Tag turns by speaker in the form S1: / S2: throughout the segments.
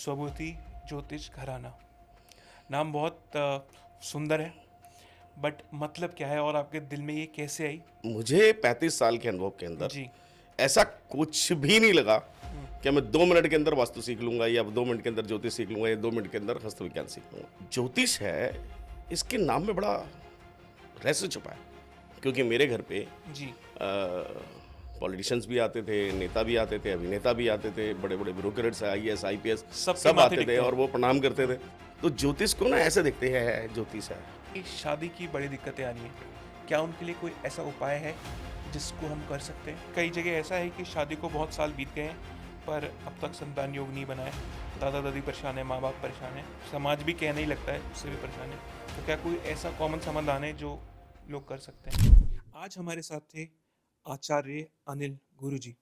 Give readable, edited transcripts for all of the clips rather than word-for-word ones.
S1: स्वभूति ज्योतिष घराना। नाम बहुत सुंदर है, बट मतलब क्या है और आपके दिल में ये कैसे आई?
S2: मुझे 35 साल के अनुभव के अंदर
S1: जी।
S2: ऐसा कुछ भी नहीं लगा कि मैं 2 मिनट के अंदर वास्तु सीख लूंगा या 2 मिनट के अंदर ज्योतिष सीख लूंगा या 2 मिनट के अंदर हस्त विज्ञान सीख लूंगा। ज्योतिष है, इसके नाम में बड़ा रहस्य छुपा है, क्योंकि मेरे घर पे
S1: जी।
S2: पॉलिटिशियंस भी आते थे, नेता भी आते थे, अभिनेता भी आते थे, बड़े बड़े ब्यूरोक्रेट्स, IAS IPS
S1: सबके
S2: सब
S1: माथे
S2: आते थे
S1: टिकते हैं।
S2: और वो प्रणाम करते थे। तो ज्योतिष को ना ऐसे देखते हैं, ज्योतिष है।
S1: ये शादी की बड़ी दिक्कतें आ रही हैं, क्या उनके लिए कोई ऐसा उपाय है जिसको हम कर सकते हैं? कई जगह ऐसा है कि शादी को बहुत साल बीत गए हैं पर अब तक संतान योग नहीं बना है। दादा दादी परेशान है, माँ बाप परेशान है, समाज भी कहने ही लगता है उससे भी परेशान है। तो क्या कोई ऐसा कॉमन समाधान है जो लोग कर सकते हैं? आज हमारे साथ थे आचार्य अनिल गुरुजी।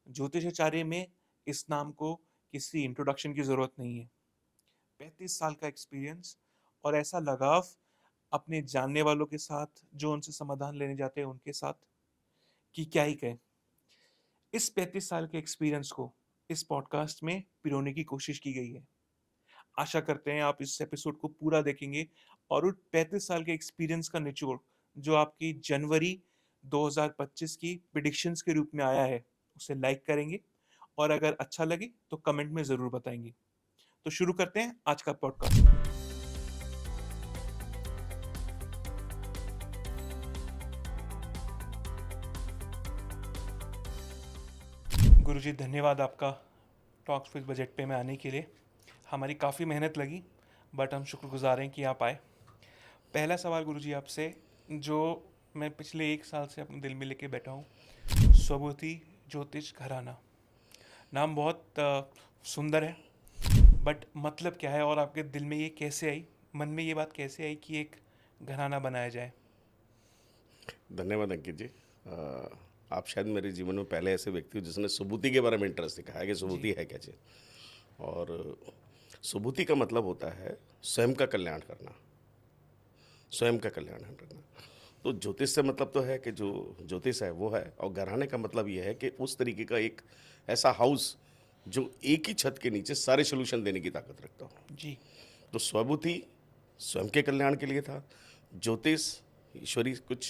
S1: ज्योतिषाचार्य में इस नाम को किसी इंट्रोडक्शन की जरूरत नहीं है। 35 साल का एक्सपीरियंस और ऐसा लगाव अपने जानने वालों के साथ, जो उनसे समाधान लेने जाते हैं उनके साथ, कि क्या ही कहें। इस 35 साल के एक्सपीरियंस को इस पॉडकास्ट में पिरोने की कोशिश की गई है। आशा करते हैं आप इस एपिसोड को पूरा देखेंगे और उस 35 साल के एक्सपीरियंस का निचोड़ जो आपकी जनवरी 2025 की प्रिडिक्शंस के रूप में आया है उसे लाइक करेंगे, और अगर अच्छा लगे तो कमेंट में ज़रूर बताएंगे। तो शुरू करते हैं आज का पॉडकास्ट। गुरुजी, धन्यवाद आपका टॉक्स विद बजट पे में आने के लिए। हमारी काफ़ी मेहनत लगी, बट हम शुक्रगुजार हैं कि आप आए। पहला सवाल गुरुजी आपसे, जो मैं पिछले 1 साल से अपने दिल में लेके बैठा हूँ, स्वभूति ज्योतिष घराना। नाम बहुत सुंदर है, बट मतलब क्या है और आपके दिल में ये कैसे आई, मन में ये बात कैसे आई कि एक घराना बनाया जाए?
S2: धन्यवाद अंकित जी। आप शायद मेरे जीवन में पहले ऐसे व्यक्ति हो जिसने सुबूति के बारे में इंटरेस्ट दिखाया है कि सुबूति
S1: जी।
S2: है क्या चीज़। और सुबूति का मतलब होता है स्वयं का कल्याण करना, स्वयं का कल्याण करना। तो ज्योतिष से मतलब तो है कि जो ज्योतिष है वो है, और घराने का मतलब ये है कि उस तरीके का एक ऐसा हाउस जो एक ही छत के नीचे सारे सोल्यूशन देने की ताकत रखता हो।
S1: जी।
S2: तो स्वबुद्धि स्वयं के कल्याण के लिए था, ज्योतिष ईश्वरी कुछ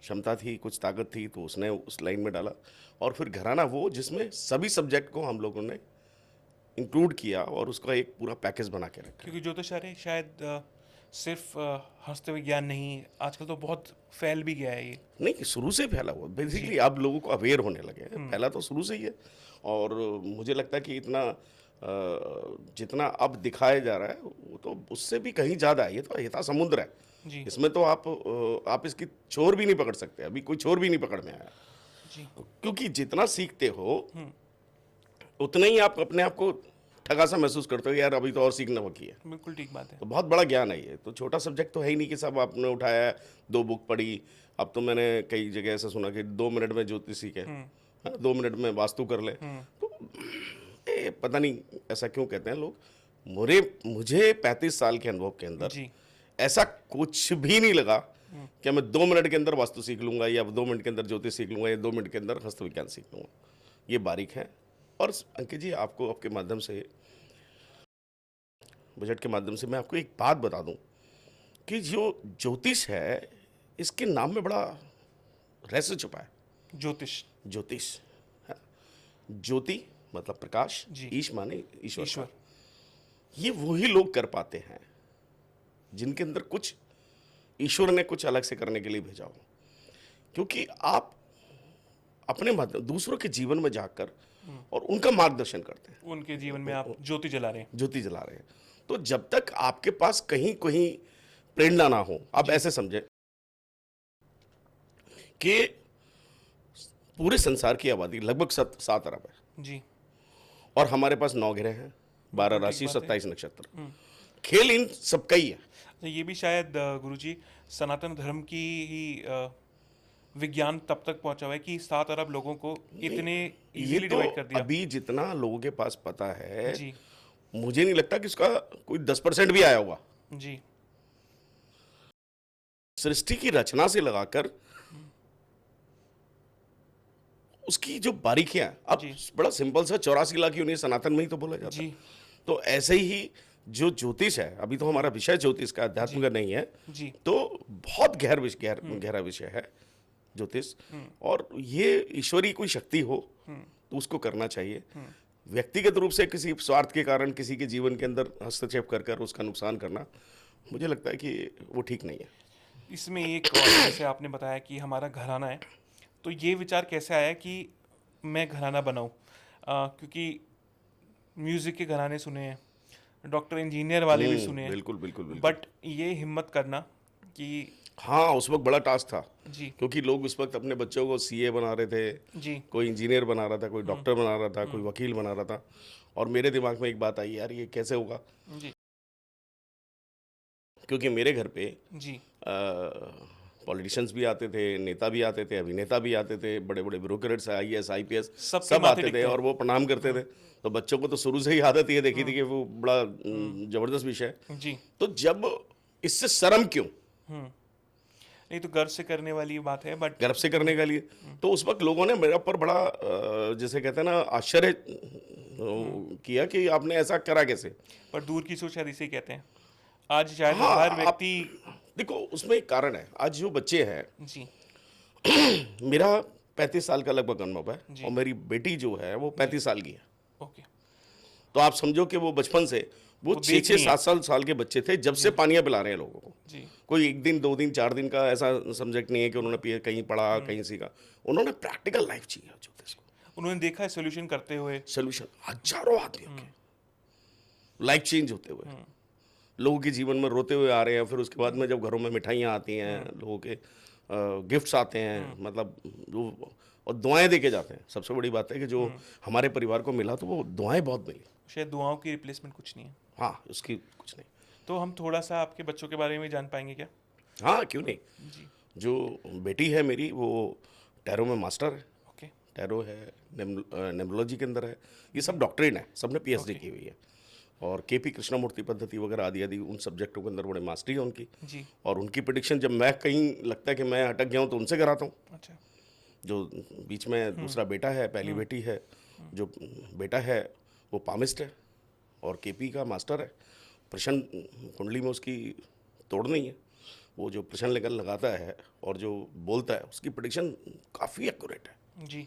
S2: क्षमता थी, कुछ ताकत थी, तो उसने उस लाइन में डाला। और फिर घराना वो जिसमें सभी सब्जेक्ट को हम लोगों ने इंक्लूड किया और उसका एक पूरा पैकेज बना के रखा।
S1: क्योंकि ज्योतिषाचार्य शायद सिर्फ हस्त विज्ञान नहीं, आजकल तो बहुत फैल भी गया है ये।
S2: नहीं, शुरू से फैला हुआ,
S1: जी।
S2: बेसिकली अब लोगों को अवेयर होने लगे हैं, फैला तो शुरू से ही है। और मुझे लगता है कि इतना जितना अब दिखाया जा रहा है वो तो उससे भी कहीं ज़्यादा है। ये तो हिता समुद्र है,
S1: जी।
S2: इसमें तो आप इसकी छोर भी नहीं पकड़ सकते, अभी कोई छोर भी नहीं पकड़ में आया।
S1: जी।
S2: क्योंकि जितना सीखते हो उतना ही आप अपने आप को ठगा सा महसूस करते हो, यार अभी तो और सीखना बाकी है।
S1: बिल्कुल ठीक बात है।
S2: तो बहुत बड़ा ज्ञान है ये, तो छोटा सब्जेक्ट तो है ही नहीं कि सब आपने उठाया, 2 बुक पढ़ी। अब तो मैंने कई जगह ऐसा सुना कि 2 मिनट में ज्योतिष सीखे, 2 मिनट में वास्तु कर ले। तो पता नहीं ऐसा क्यों कहते हैं लोग। मुझे 35 साल के अनुभव के अंदर
S1: जी।
S2: ऐसा कुछ भी नहीं लगा कि मैं 2 मिनट के अंदर वास्तु सीख लूंगा या 2 मिनट के अंदर ज्योतिष सीख लूंगा या 2 मिनट के अंदर हस्त विज्ञान सीख लूंगा। ये बारीक है। और अंकित जी, आपको आपके माध्यम से, बजट के माध्यम से मैं आपको एक बात बता दूं कि जो ज्योतिष है, इसके नाम में बड़ा रहस्य छुपा है।
S1: ज्योतिष।
S2: ज्योतिष है। ज्योति मतलब प्रकाश,
S1: जी।
S2: ईश माने ईश्वर
S1: ईश्वर।
S2: का। ये वही लोग कर पाते हैं जिनके अंदर कुछ ईश्वर ने कुछ अलग से करने के लिए भेजा हो। क्योंकि आप अपने माध्यम दूसरों के जीवन में जाकर और उनका मार्गदर्शन करते हैं,
S1: उनके जीवन में आप ज्योति जला रहे हैं।
S2: ज्योति जला रहे हैं। तो जब तक आपके पास कहीं कहीं प्रेरणा ना हो, आप ऐसे समझे कि पूरे संसार की आबादी लगभग 7 अरब है,
S1: जी।
S2: और हमारे पास 9 ग्रह हैं, 12
S1: बिल्कुल ठीक
S2: राशि,
S1: बात है।
S2: 27 नक्षत्र। खेल इन सबका ही है।
S1: तो ये भी शायद गुरुजी सनातन धर्म की ही विज्ञान तब तक पहुंचा हुआ है कि 7 अरब लोगों को इतने
S2: ये
S1: इजीली
S2: तो
S1: डिवाइड कर दिया।
S2: अभी जितना लोगों के पास पता है,
S1: जी।
S2: मुझे नहीं लगता कि उसका कोई 10% भी आया होगा।
S1: जी।
S2: सृष्टि की रचना से लगाकर उसकी जो बारीकियां, अब
S1: जी,
S2: बड़ा सिंपल सा 84 लाख यूनिट सनातन में ही तो बोला जाता है।
S1: जी,
S2: तो ऐसे ही जो ज्योतिष है, अभी तो हमारा विषय ज्योतिष का, अध्यात्म
S1: जी,
S2: का नहीं है,
S1: जी,
S2: तो बहुत
S1: हुँ,
S2: गहरा विषय है ज्योतिष।
S1: हुँ,
S2: और ये ईश्वरीय कोई शक्ति हो
S1: हुँ,
S2: तो उसको करना चाहिए।
S1: हुँ।
S2: व्यक्तिगत रूप से किसी स्वार्थ के कारण किसी के जीवन के अंदर हस्तक्षेप कर कर उसका नुकसान करना, मुझे लगता है कि वो ठीक नहीं है।
S1: इसमें एक और जैसे आपने बताया कि हमारा घराना है, तो ये विचार कैसे आया कि मैं घराना बनाऊँ? क्योंकि म्यूज़िक के घराने सुने हैं, डॉक्टर इंजीनियर वाले भी सुने हैं,
S2: बिल्कुल बिल्कुल बिल्कुल।
S1: बट ये हिम्मत करना कि
S2: हाँ, उस वक्त बड़ा टास्क था,
S1: जी,
S2: क्योंकि लोग उस वक्त अपने बच्चों को सीए बना रहे थे,
S1: जी,
S2: कोई इंजीनियर बना रहा था, कोई
S1: हुँ,
S2: डॉक्टर बना रहा था, कोई
S1: हुँ,
S2: वकील बना रहा था। और मेरे दिमाग में एक बात आई, यार ये कैसे होगा?
S1: जी,
S2: क्योंकि मेरे घर पे
S1: जी,
S2: पॉलिटिशियंस भी आते थे, नेता भी आते थे, अभिनेता भी आते थे, बड़े-बड़े ब्यूरोक्रेट्स, आईएएस, आईपीएस
S1: सबके
S2: सब
S1: माथे
S2: आते थे
S1: टिकते हैं।
S2: और वो प्रणाम करते थे। तो बच्चों को तो शुरू से ही आदत ये देखी थी
S1: हुँ,
S2: कि वो बड़ा
S1: हुँ,
S2: ज़बरदस्त विषय है।
S1: जी,
S2: तो जब इससे शर्म क्यों?
S1: हुँ। नहीं तो गर्व से करने वाली बात है बट
S2: गर्व से करने के लिए, तो उस वक्त लोगों ने मेरे ऊपर बड़ा जिसे कहते हैं ना, आश्चर्य किया कि आपने ऐसा करा कैसे?
S1: पर दूर की सोच शायद इसे कहते हैं। आज शायद
S2: हाँ,
S1: हर
S2: आप
S1: व्यक्ति
S2: देखो उसमें एक कारण है। आज जो बच्चे हैं,
S1: जी,
S2: मेरा 35 साल का लगभग अनुभव है और
S1: जी,
S2: मेरी बेटी जो है वो
S1: जी,
S2: 35 साल की है।
S1: ओके।
S2: तो आप समझो कि वो बचपन से वो
S1: वो
S2: 6-6
S1: देख रही हैं।
S2: 7 साल के बच्चे थे जब से
S1: जी,
S2: पानियाँ पिला रहे हैं लोगों को।
S1: जी,
S2: कोई 1 दिन, 2 दिन, 4 दिन का ऐसा सब्जेक्ट नहीं है कि उन्होंने कहीं पढ़ा,
S1: हुँ।
S2: कहीं सीखा। उन्होंने प्रैक्टिकल लाइफ जी है ज्योतिष को।
S1: उन्होंने देखा है सॉल्यूशन करते हुए।
S2: सॉल्यूशन हज़ारों आदमियों
S1: हुँ,
S2: के लाइफ चेंज होते हुए,
S1: हुँ,
S2: लोगों के जीवन में रोते हुए आ रहे हैं, फिर उसके बाद में
S1: हुँ,
S2: जब घरों में मिठाइयाँ आती हैं,
S1: हुँ,
S2: लोगों के गिफ्ट्स आते हैं,
S1: हुँ,
S2: मतलब वो और दुआएँ दे के जाते हैं। सबसे बड़ी बात है कि जो
S1: हुँ।
S2: हमारे परिवार को मिला तो वो दुआएँ बहुत मिली।
S1: शायद दुआओं की रिप्लेसमेंट कुछ नहीं है।
S2: हाँ, उसकी कुछ नहीं।
S1: तो हम थोड़ा-सा आपके बच्चों के बारे में जान पाएँगे क्या?
S2: हाँ, क्यों नहीं?
S1: जी,
S2: जो बेटी है मेरी वो टैरो में मास्टर है।
S1: ओके,
S2: टैरो है, न्यूमरोलॉजी के अंदर है। ये सब डॉक्ट्रेन है, सबने पीएचडी
S1: ओके,
S2: की हुई है। और केपी कृष्णमूर्ति पद्धति वगैरह आदि-आदि उन सब्जेक्टों के अंदर बड़े मास्टरी है उनकी।
S1: जी,
S2: और उनकी प्रेडिक्शन जब मैं कहीं लगता है कि मैं अटक गया हूँ तो उनसे कराता हूँ।
S1: अच्छा,
S2: जो बीच में
S1: हुँ,
S2: दूसरा बेटा है, पहली
S1: हुँ,
S2: बेटी है,
S1: हुँ,
S2: जो बेटा है वो पामिस्ट है और केपी का मास्टर है। प्रश्न कुंडली में उसकी तोड़ नहीं है। वो जो प्रश्न लेकर लगाता है और जो बोलता है उसकी प्रेडिक्शन काफ़ी एक्यूरेट है,
S1: जी,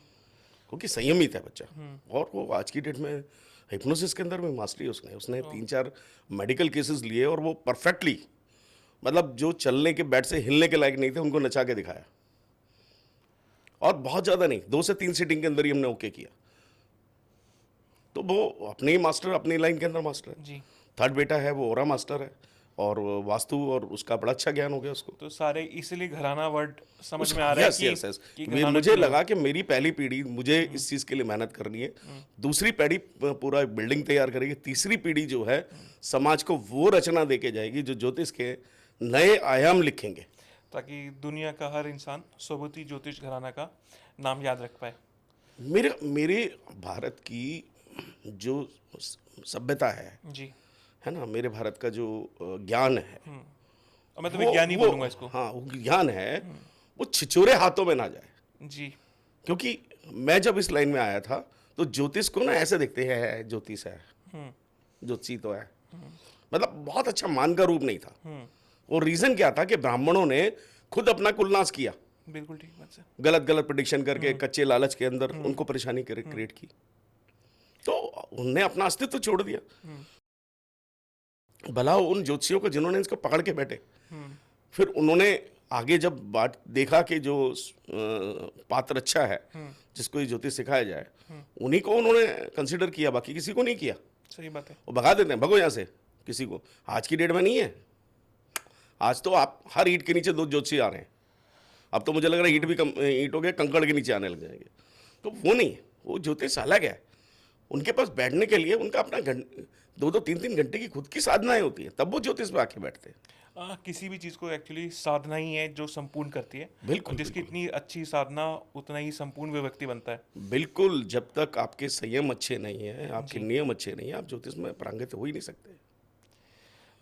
S2: क्योंकि संयमित है बच्चा।
S1: हुँ,
S2: और वो आज की डेट में हिप्नोसिस के अंदर भी मास्टरी उसने उसने
S1: ओह!
S2: 3-4 मेडिकल केसेस लिए और वो परफेक्टली, मतलब जो चलने के बेड से हिलने के लायक नहीं थे उनको नचा के दिखाया। और बहुत ज़्यादा नहीं, 2 से 3 सीटिंग के अंदर ही हमने ओके किया। तो वो अपने ही मास्टर, अपनी लाइन के अंदर मास्टर है।
S1: जी,
S2: थर्ड बेटा है वो ओरा मास्टर है और वास्तु और उसका बड़ा अच्छा ज्ञान हो गया उसको।
S1: तो सारे इसीलिए घराना वर्ड समझ
S2: उस
S1: में आ रहा है
S2: यस यस यस
S1: कि
S2: वे
S1: घराना
S2: मुझे
S1: क्यों है?
S2: लगा कि मेरी पहली पीढ़ी मुझे इस चीज़ के लिए मेहनत करनी है। दूसरी पीढ़ी पूरा बिल्डिंग तैयार करेगी। तीसरी पीढ़ी जो है समाज को वो रचना दे के जाएगी जो ज्योतिष के नए आयाम लिखेंगे।
S1: ताकि दुनिया का हर इंसान सोबती ज्योतिष घराना का नाम याद रख पाए।
S2: मेरे मेरे भारत की जो सभ्यता
S1: जी,
S2: है ना, मेरे भारत का जो ज्ञान है
S1: हुँ, और मैं तो
S2: वो
S1: विज्ञान ही
S2: वो
S1: बोलूँगा इसको।
S2: हाँ, वो ज्ञान है, वो छिछोरे हाथों में ना जाए।
S1: जी,
S2: क्योंकि मैं जब इस लाइन में आया था तो ज्योतिष को ना ऐसे देखते हैं, ज्योतिष है,
S1: हुँ,
S2: ज्योतिषी तो है, मतलब बहुत अच्छा मान का रूप नहीं था।
S1: हुँ,
S2: और रीजन क्या था कि ब्राह्मणों ने खुद अपना कुलनाश किया,
S1: बिल्कुल ठीक बात है।
S2: गलत गलत प्रेडिक्शन करके कच्चे लालच के अंदर उनको परेशानी क्रिएट की, तो उनने अपना अस्तित्व छोड़ दिया।
S1: हुँ,
S2: भला उन ज्योतिषियों को जिन्होंने इसको पकड़ के बैठे,
S1: हुँ,
S2: फिर उन्होंने आगे जब बात देखा कि जो पात्र अच्छा है
S1: हुँ,
S2: जिसको ये ज्योतिष सिखाया जाए, उन्हीं को उन्होंने कंसिडर किया, बाकी किसी को नहीं किया।
S1: सही बात है।
S2: वो भगा देते हैं, भगो यहाँ से, किसी को। आज की डेट में नहीं है। आज तो आप हर ईंट के नीचे 2 ज्योतिषी आ रहे हैं। अब तो मुझे लग रहा है ईंट भी ईंटों के कंकड़ के नीचे आने लग जाएंगे। तो वो नहीं है, वो ज्योतिष अलग है। उनके पास बैठने के लिए उनका अपना 2-2 3-3 घंटे की खुद की साधनाएं होती हैं, तब वो ज्योतिष पे आके बैठते हैं।
S1: किसी भी चीज़ को एक्चुअली साधना ही है जो संपूर्ण करती है और
S2: बिल्कुल
S1: जिसकी
S2: बिल्कुल
S1: इतनी अच्छी साधना उतना ही संपूर्ण वो व्यक्ति बनता है।
S2: बिल्कुल। जब तक आपके संयम अच्छे नहीं है, आपके
S1: जी,
S2: नियम अच्छे नहीं है, आप ज्योतिष में पारंगत हो ही नहीं सकते।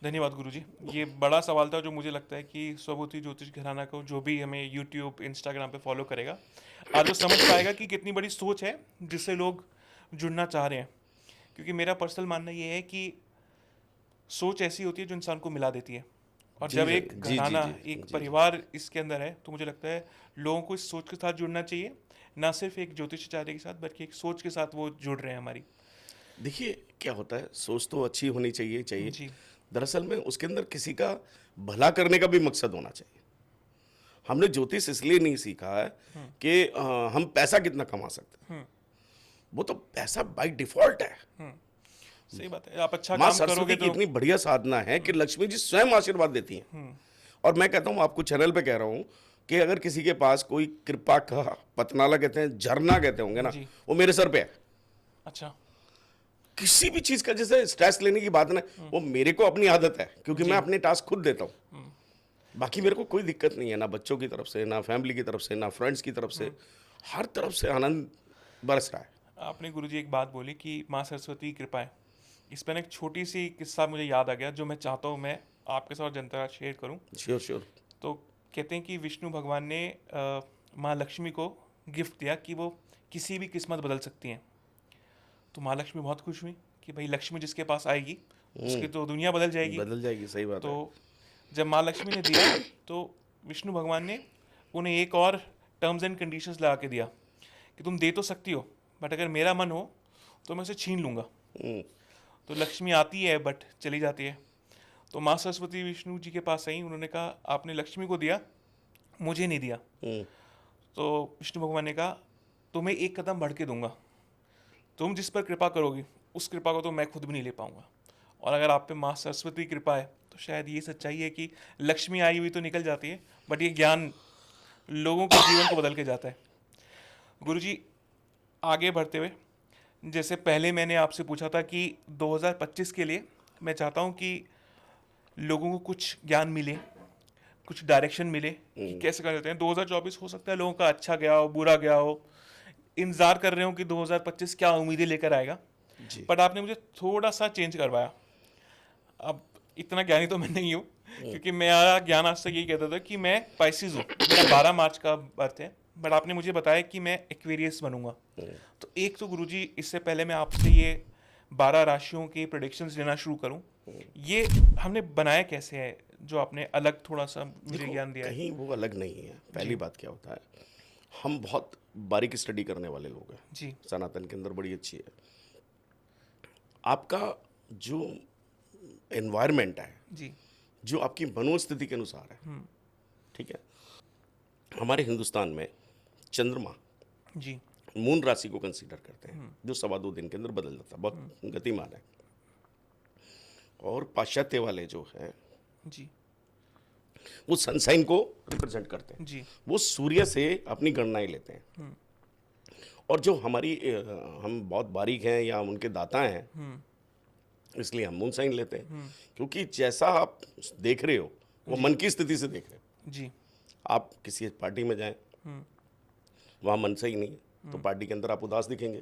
S1: धन्यवाद गुरुजी। ये बड़ा सवाल था जो मुझे लगता है कि स्वभूति ज्योतिष घराना को जो भी हमें यूट्यूब, इंस्टाग्राम पे फॉलो करेगा, आज वो समझ पाएगा कि कितनी बड़ी सोच है जिससे लोग जुड़ना चाह रहे हैं। क्योंकि मेरा पर्सनल मानना ये है कि सोच ऐसी होती है जो इंसान को मिला देती है। और
S2: जी
S1: जब
S2: जी
S1: एक
S2: जी जी
S1: घराना,
S2: जी
S1: एक
S2: जी जी।
S1: परिवार इसके अंदर है, तो मुझे लगता है लोगों को इस सोच के साथ जुड़ना चाहिए। ना सिर्फ एक ज्योतिषाचार्य के साथ, बल्कि एक सोच के साथ वो जुड़ रहे हैं हमारी।
S2: देखिए क्या होता है, सोच तो अच्छी होनी चाहिए चाहिए।
S1: जी।
S2: दरअसल में उसके अंदर किसी का भला करने का भी मकसद होना चाहिए। हमने ज्योतिष इसलिए नहीं सीखा है कि हम पैसा कितना कमा सकते हैं। वो तो पैसा बाय डिफॉल्ट है।
S1: सही बात है, आप अच्छा
S2: माँ
S1: काम करोगे
S2: सरस्वती की
S1: तो
S2: इतनी बढ़िया साधना है कि लक्ष्मी जी स्वयं आशीर्वाद देती हैं। और मैं कहता हूँ, आपको चैनल पे कह रहा हूँ कि अगर किसी के पास कोई कृपा का पतनाला कहते हैं, झरना कहते होंगे ना,
S1: जी।
S2: वो मेरे सर पे है।
S1: अच्छा।
S2: किसी भी चीज का जैसे स्ट्रेस लेने की बात ना, वो मेरे को अपनी आदत है क्योंकि मैं अपने टास्क खुद देता हूँ। बाकी मेरे को कोई दिक्कत नहीं है, ना बच्चों की तरफ से, ना फैमिली की तरफ से, ना फ्रेंड्स की तरफ से। हर तरफ से आनंद बरस रहा है।
S1: आपने गुरुजी एक बात बोली कि माँ सरस्वती की कृपा है। इस पर एक छोटी सी किस्सा मुझे याद आ गया जो मैं चाहता हूँ मैं आपके साथ जनता शेयर करूँ।
S2: Sure sure.
S1: तो कहते हैं कि विष्णु भगवान ने माँ लक्ष्मी को गिफ्ट दिया कि वो किसी भी किस्मत बदल सकती हैं। तो माँ लक्ष्मी बहुत खुश हुई कि भाई लक्ष्मी जिसके पास आएगी उसकी तो दुनिया बदल जाएगी।
S2: बदल जाएगी, सही बात है।
S1: तो जब माँ लक्ष्मी ने दिया तो विष्णु भगवान ने उन्हें एक और टर्म्स एंड कंडीशंस लगा के दिया कि तुम दे तो सकती हो, बट अगर मेरा मन हो तो मैं उसे छीन लूँगा।
S2: हम्म,
S1: तो लक्ष्मी आती है बट चली जाती है। तो माँ सरस्वती विष्णु जी के पास आई, उन्होंने कहा आपने लक्ष्मी को दिया, मुझे नहीं दिया।
S2: हम्म,
S1: तो विष्णु भगवान ने कहा तुम्हें एक कदम बढ़ के दूंगा, तुम जिस पर कृपा करोगी उस कृपा को तो मैं खुद भी नहीं ले पाऊंगा। और अगर आप पे माँ सरस्वती की कृपा है तो शायद ये सच्चाई है कि लक्ष्मी आई हुई तो निकल जाती है, बट ये ज्ञान लोगों के जीवन को बदल के जाता है। गुरुजी, आगे बढ़ते हुए, जैसे पहले मैंने आपसे पूछा था कि 2025 के लिए मैं चाहता हूँ कि लोगों को कुछ ज्ञान मिले, कुछ डायरेक्शन मिले कि कैसे कर लेते हैं। 2024 हो सकता है लोगों का अच्छा गया हो, बुरा गया हो, इंतजार कर रहे हो कि 2025 क्या उम्मीदें लेकर आएगा।
S2: जी।
S1: बट आपने मुझे थोड़ा सा चेंज करवाया। अब इतना ज्ञानी तो मैं नहीं हूँ, क्योंकि मेरा ज्ञान आज तक यही कहता था कि मैं पाइसिस हूँ, मेरा 12 मार्च का बर्थ है। बट आपने मुझे बताया कि मैं एक्वेरियस बनूंगा। तो एक तो गुरुजी, इससे पहले मैं आपसे ये 12 राशियों के प्रेडिक्शंस लेना शुरू करूं, ये हमने बनाया कैसे है जो आपने अलग थोड़ा सा मुझे
S2: देखो,
S1: ज्ञान दिया है?
S2: कहीं वो अलग नहीं है। पहली बात क्या होता है, हम बहुत बारीक स्टडी करने वाले लोग हैं।
S1: जी।
S2: सनातन के अंदर बड़ी अच्छी है। आपका जो एनवायरनमेंट है,
S1: जी।
S2: जो आपकी मनोस्थिति के अनुसार है, ठीक है। हमारे हिंदुस्तान में चंद्रमा
S1: जी।
S2: मून राशि को कंसीडर करते हैं, जो 2.25 दिन के अंदर बदल जाता है, बहुत गतिमान है। और पाश्चात्य वाले जो है
S1: जी।
S2: वो सनसाइन को रिप्रेजेंट करते हैं।
S1: जी।
S2: वो सूर्य से अपनी गणनाएं लेते हैं। और जो हमारी हम बहुत बारीक हैं या उनके दाता हैं, इसलिए हम मून साइन लेते हैं। क्योंकि जैसा आप देख रहे हो वो मन की स्थिति से देख रहे हो।
S1: जी।
S2: आप किसी पार्टी में जाएं, वहां मन सही नहीं है तो पार्टी के अंदर आप उदास दिखेंगे।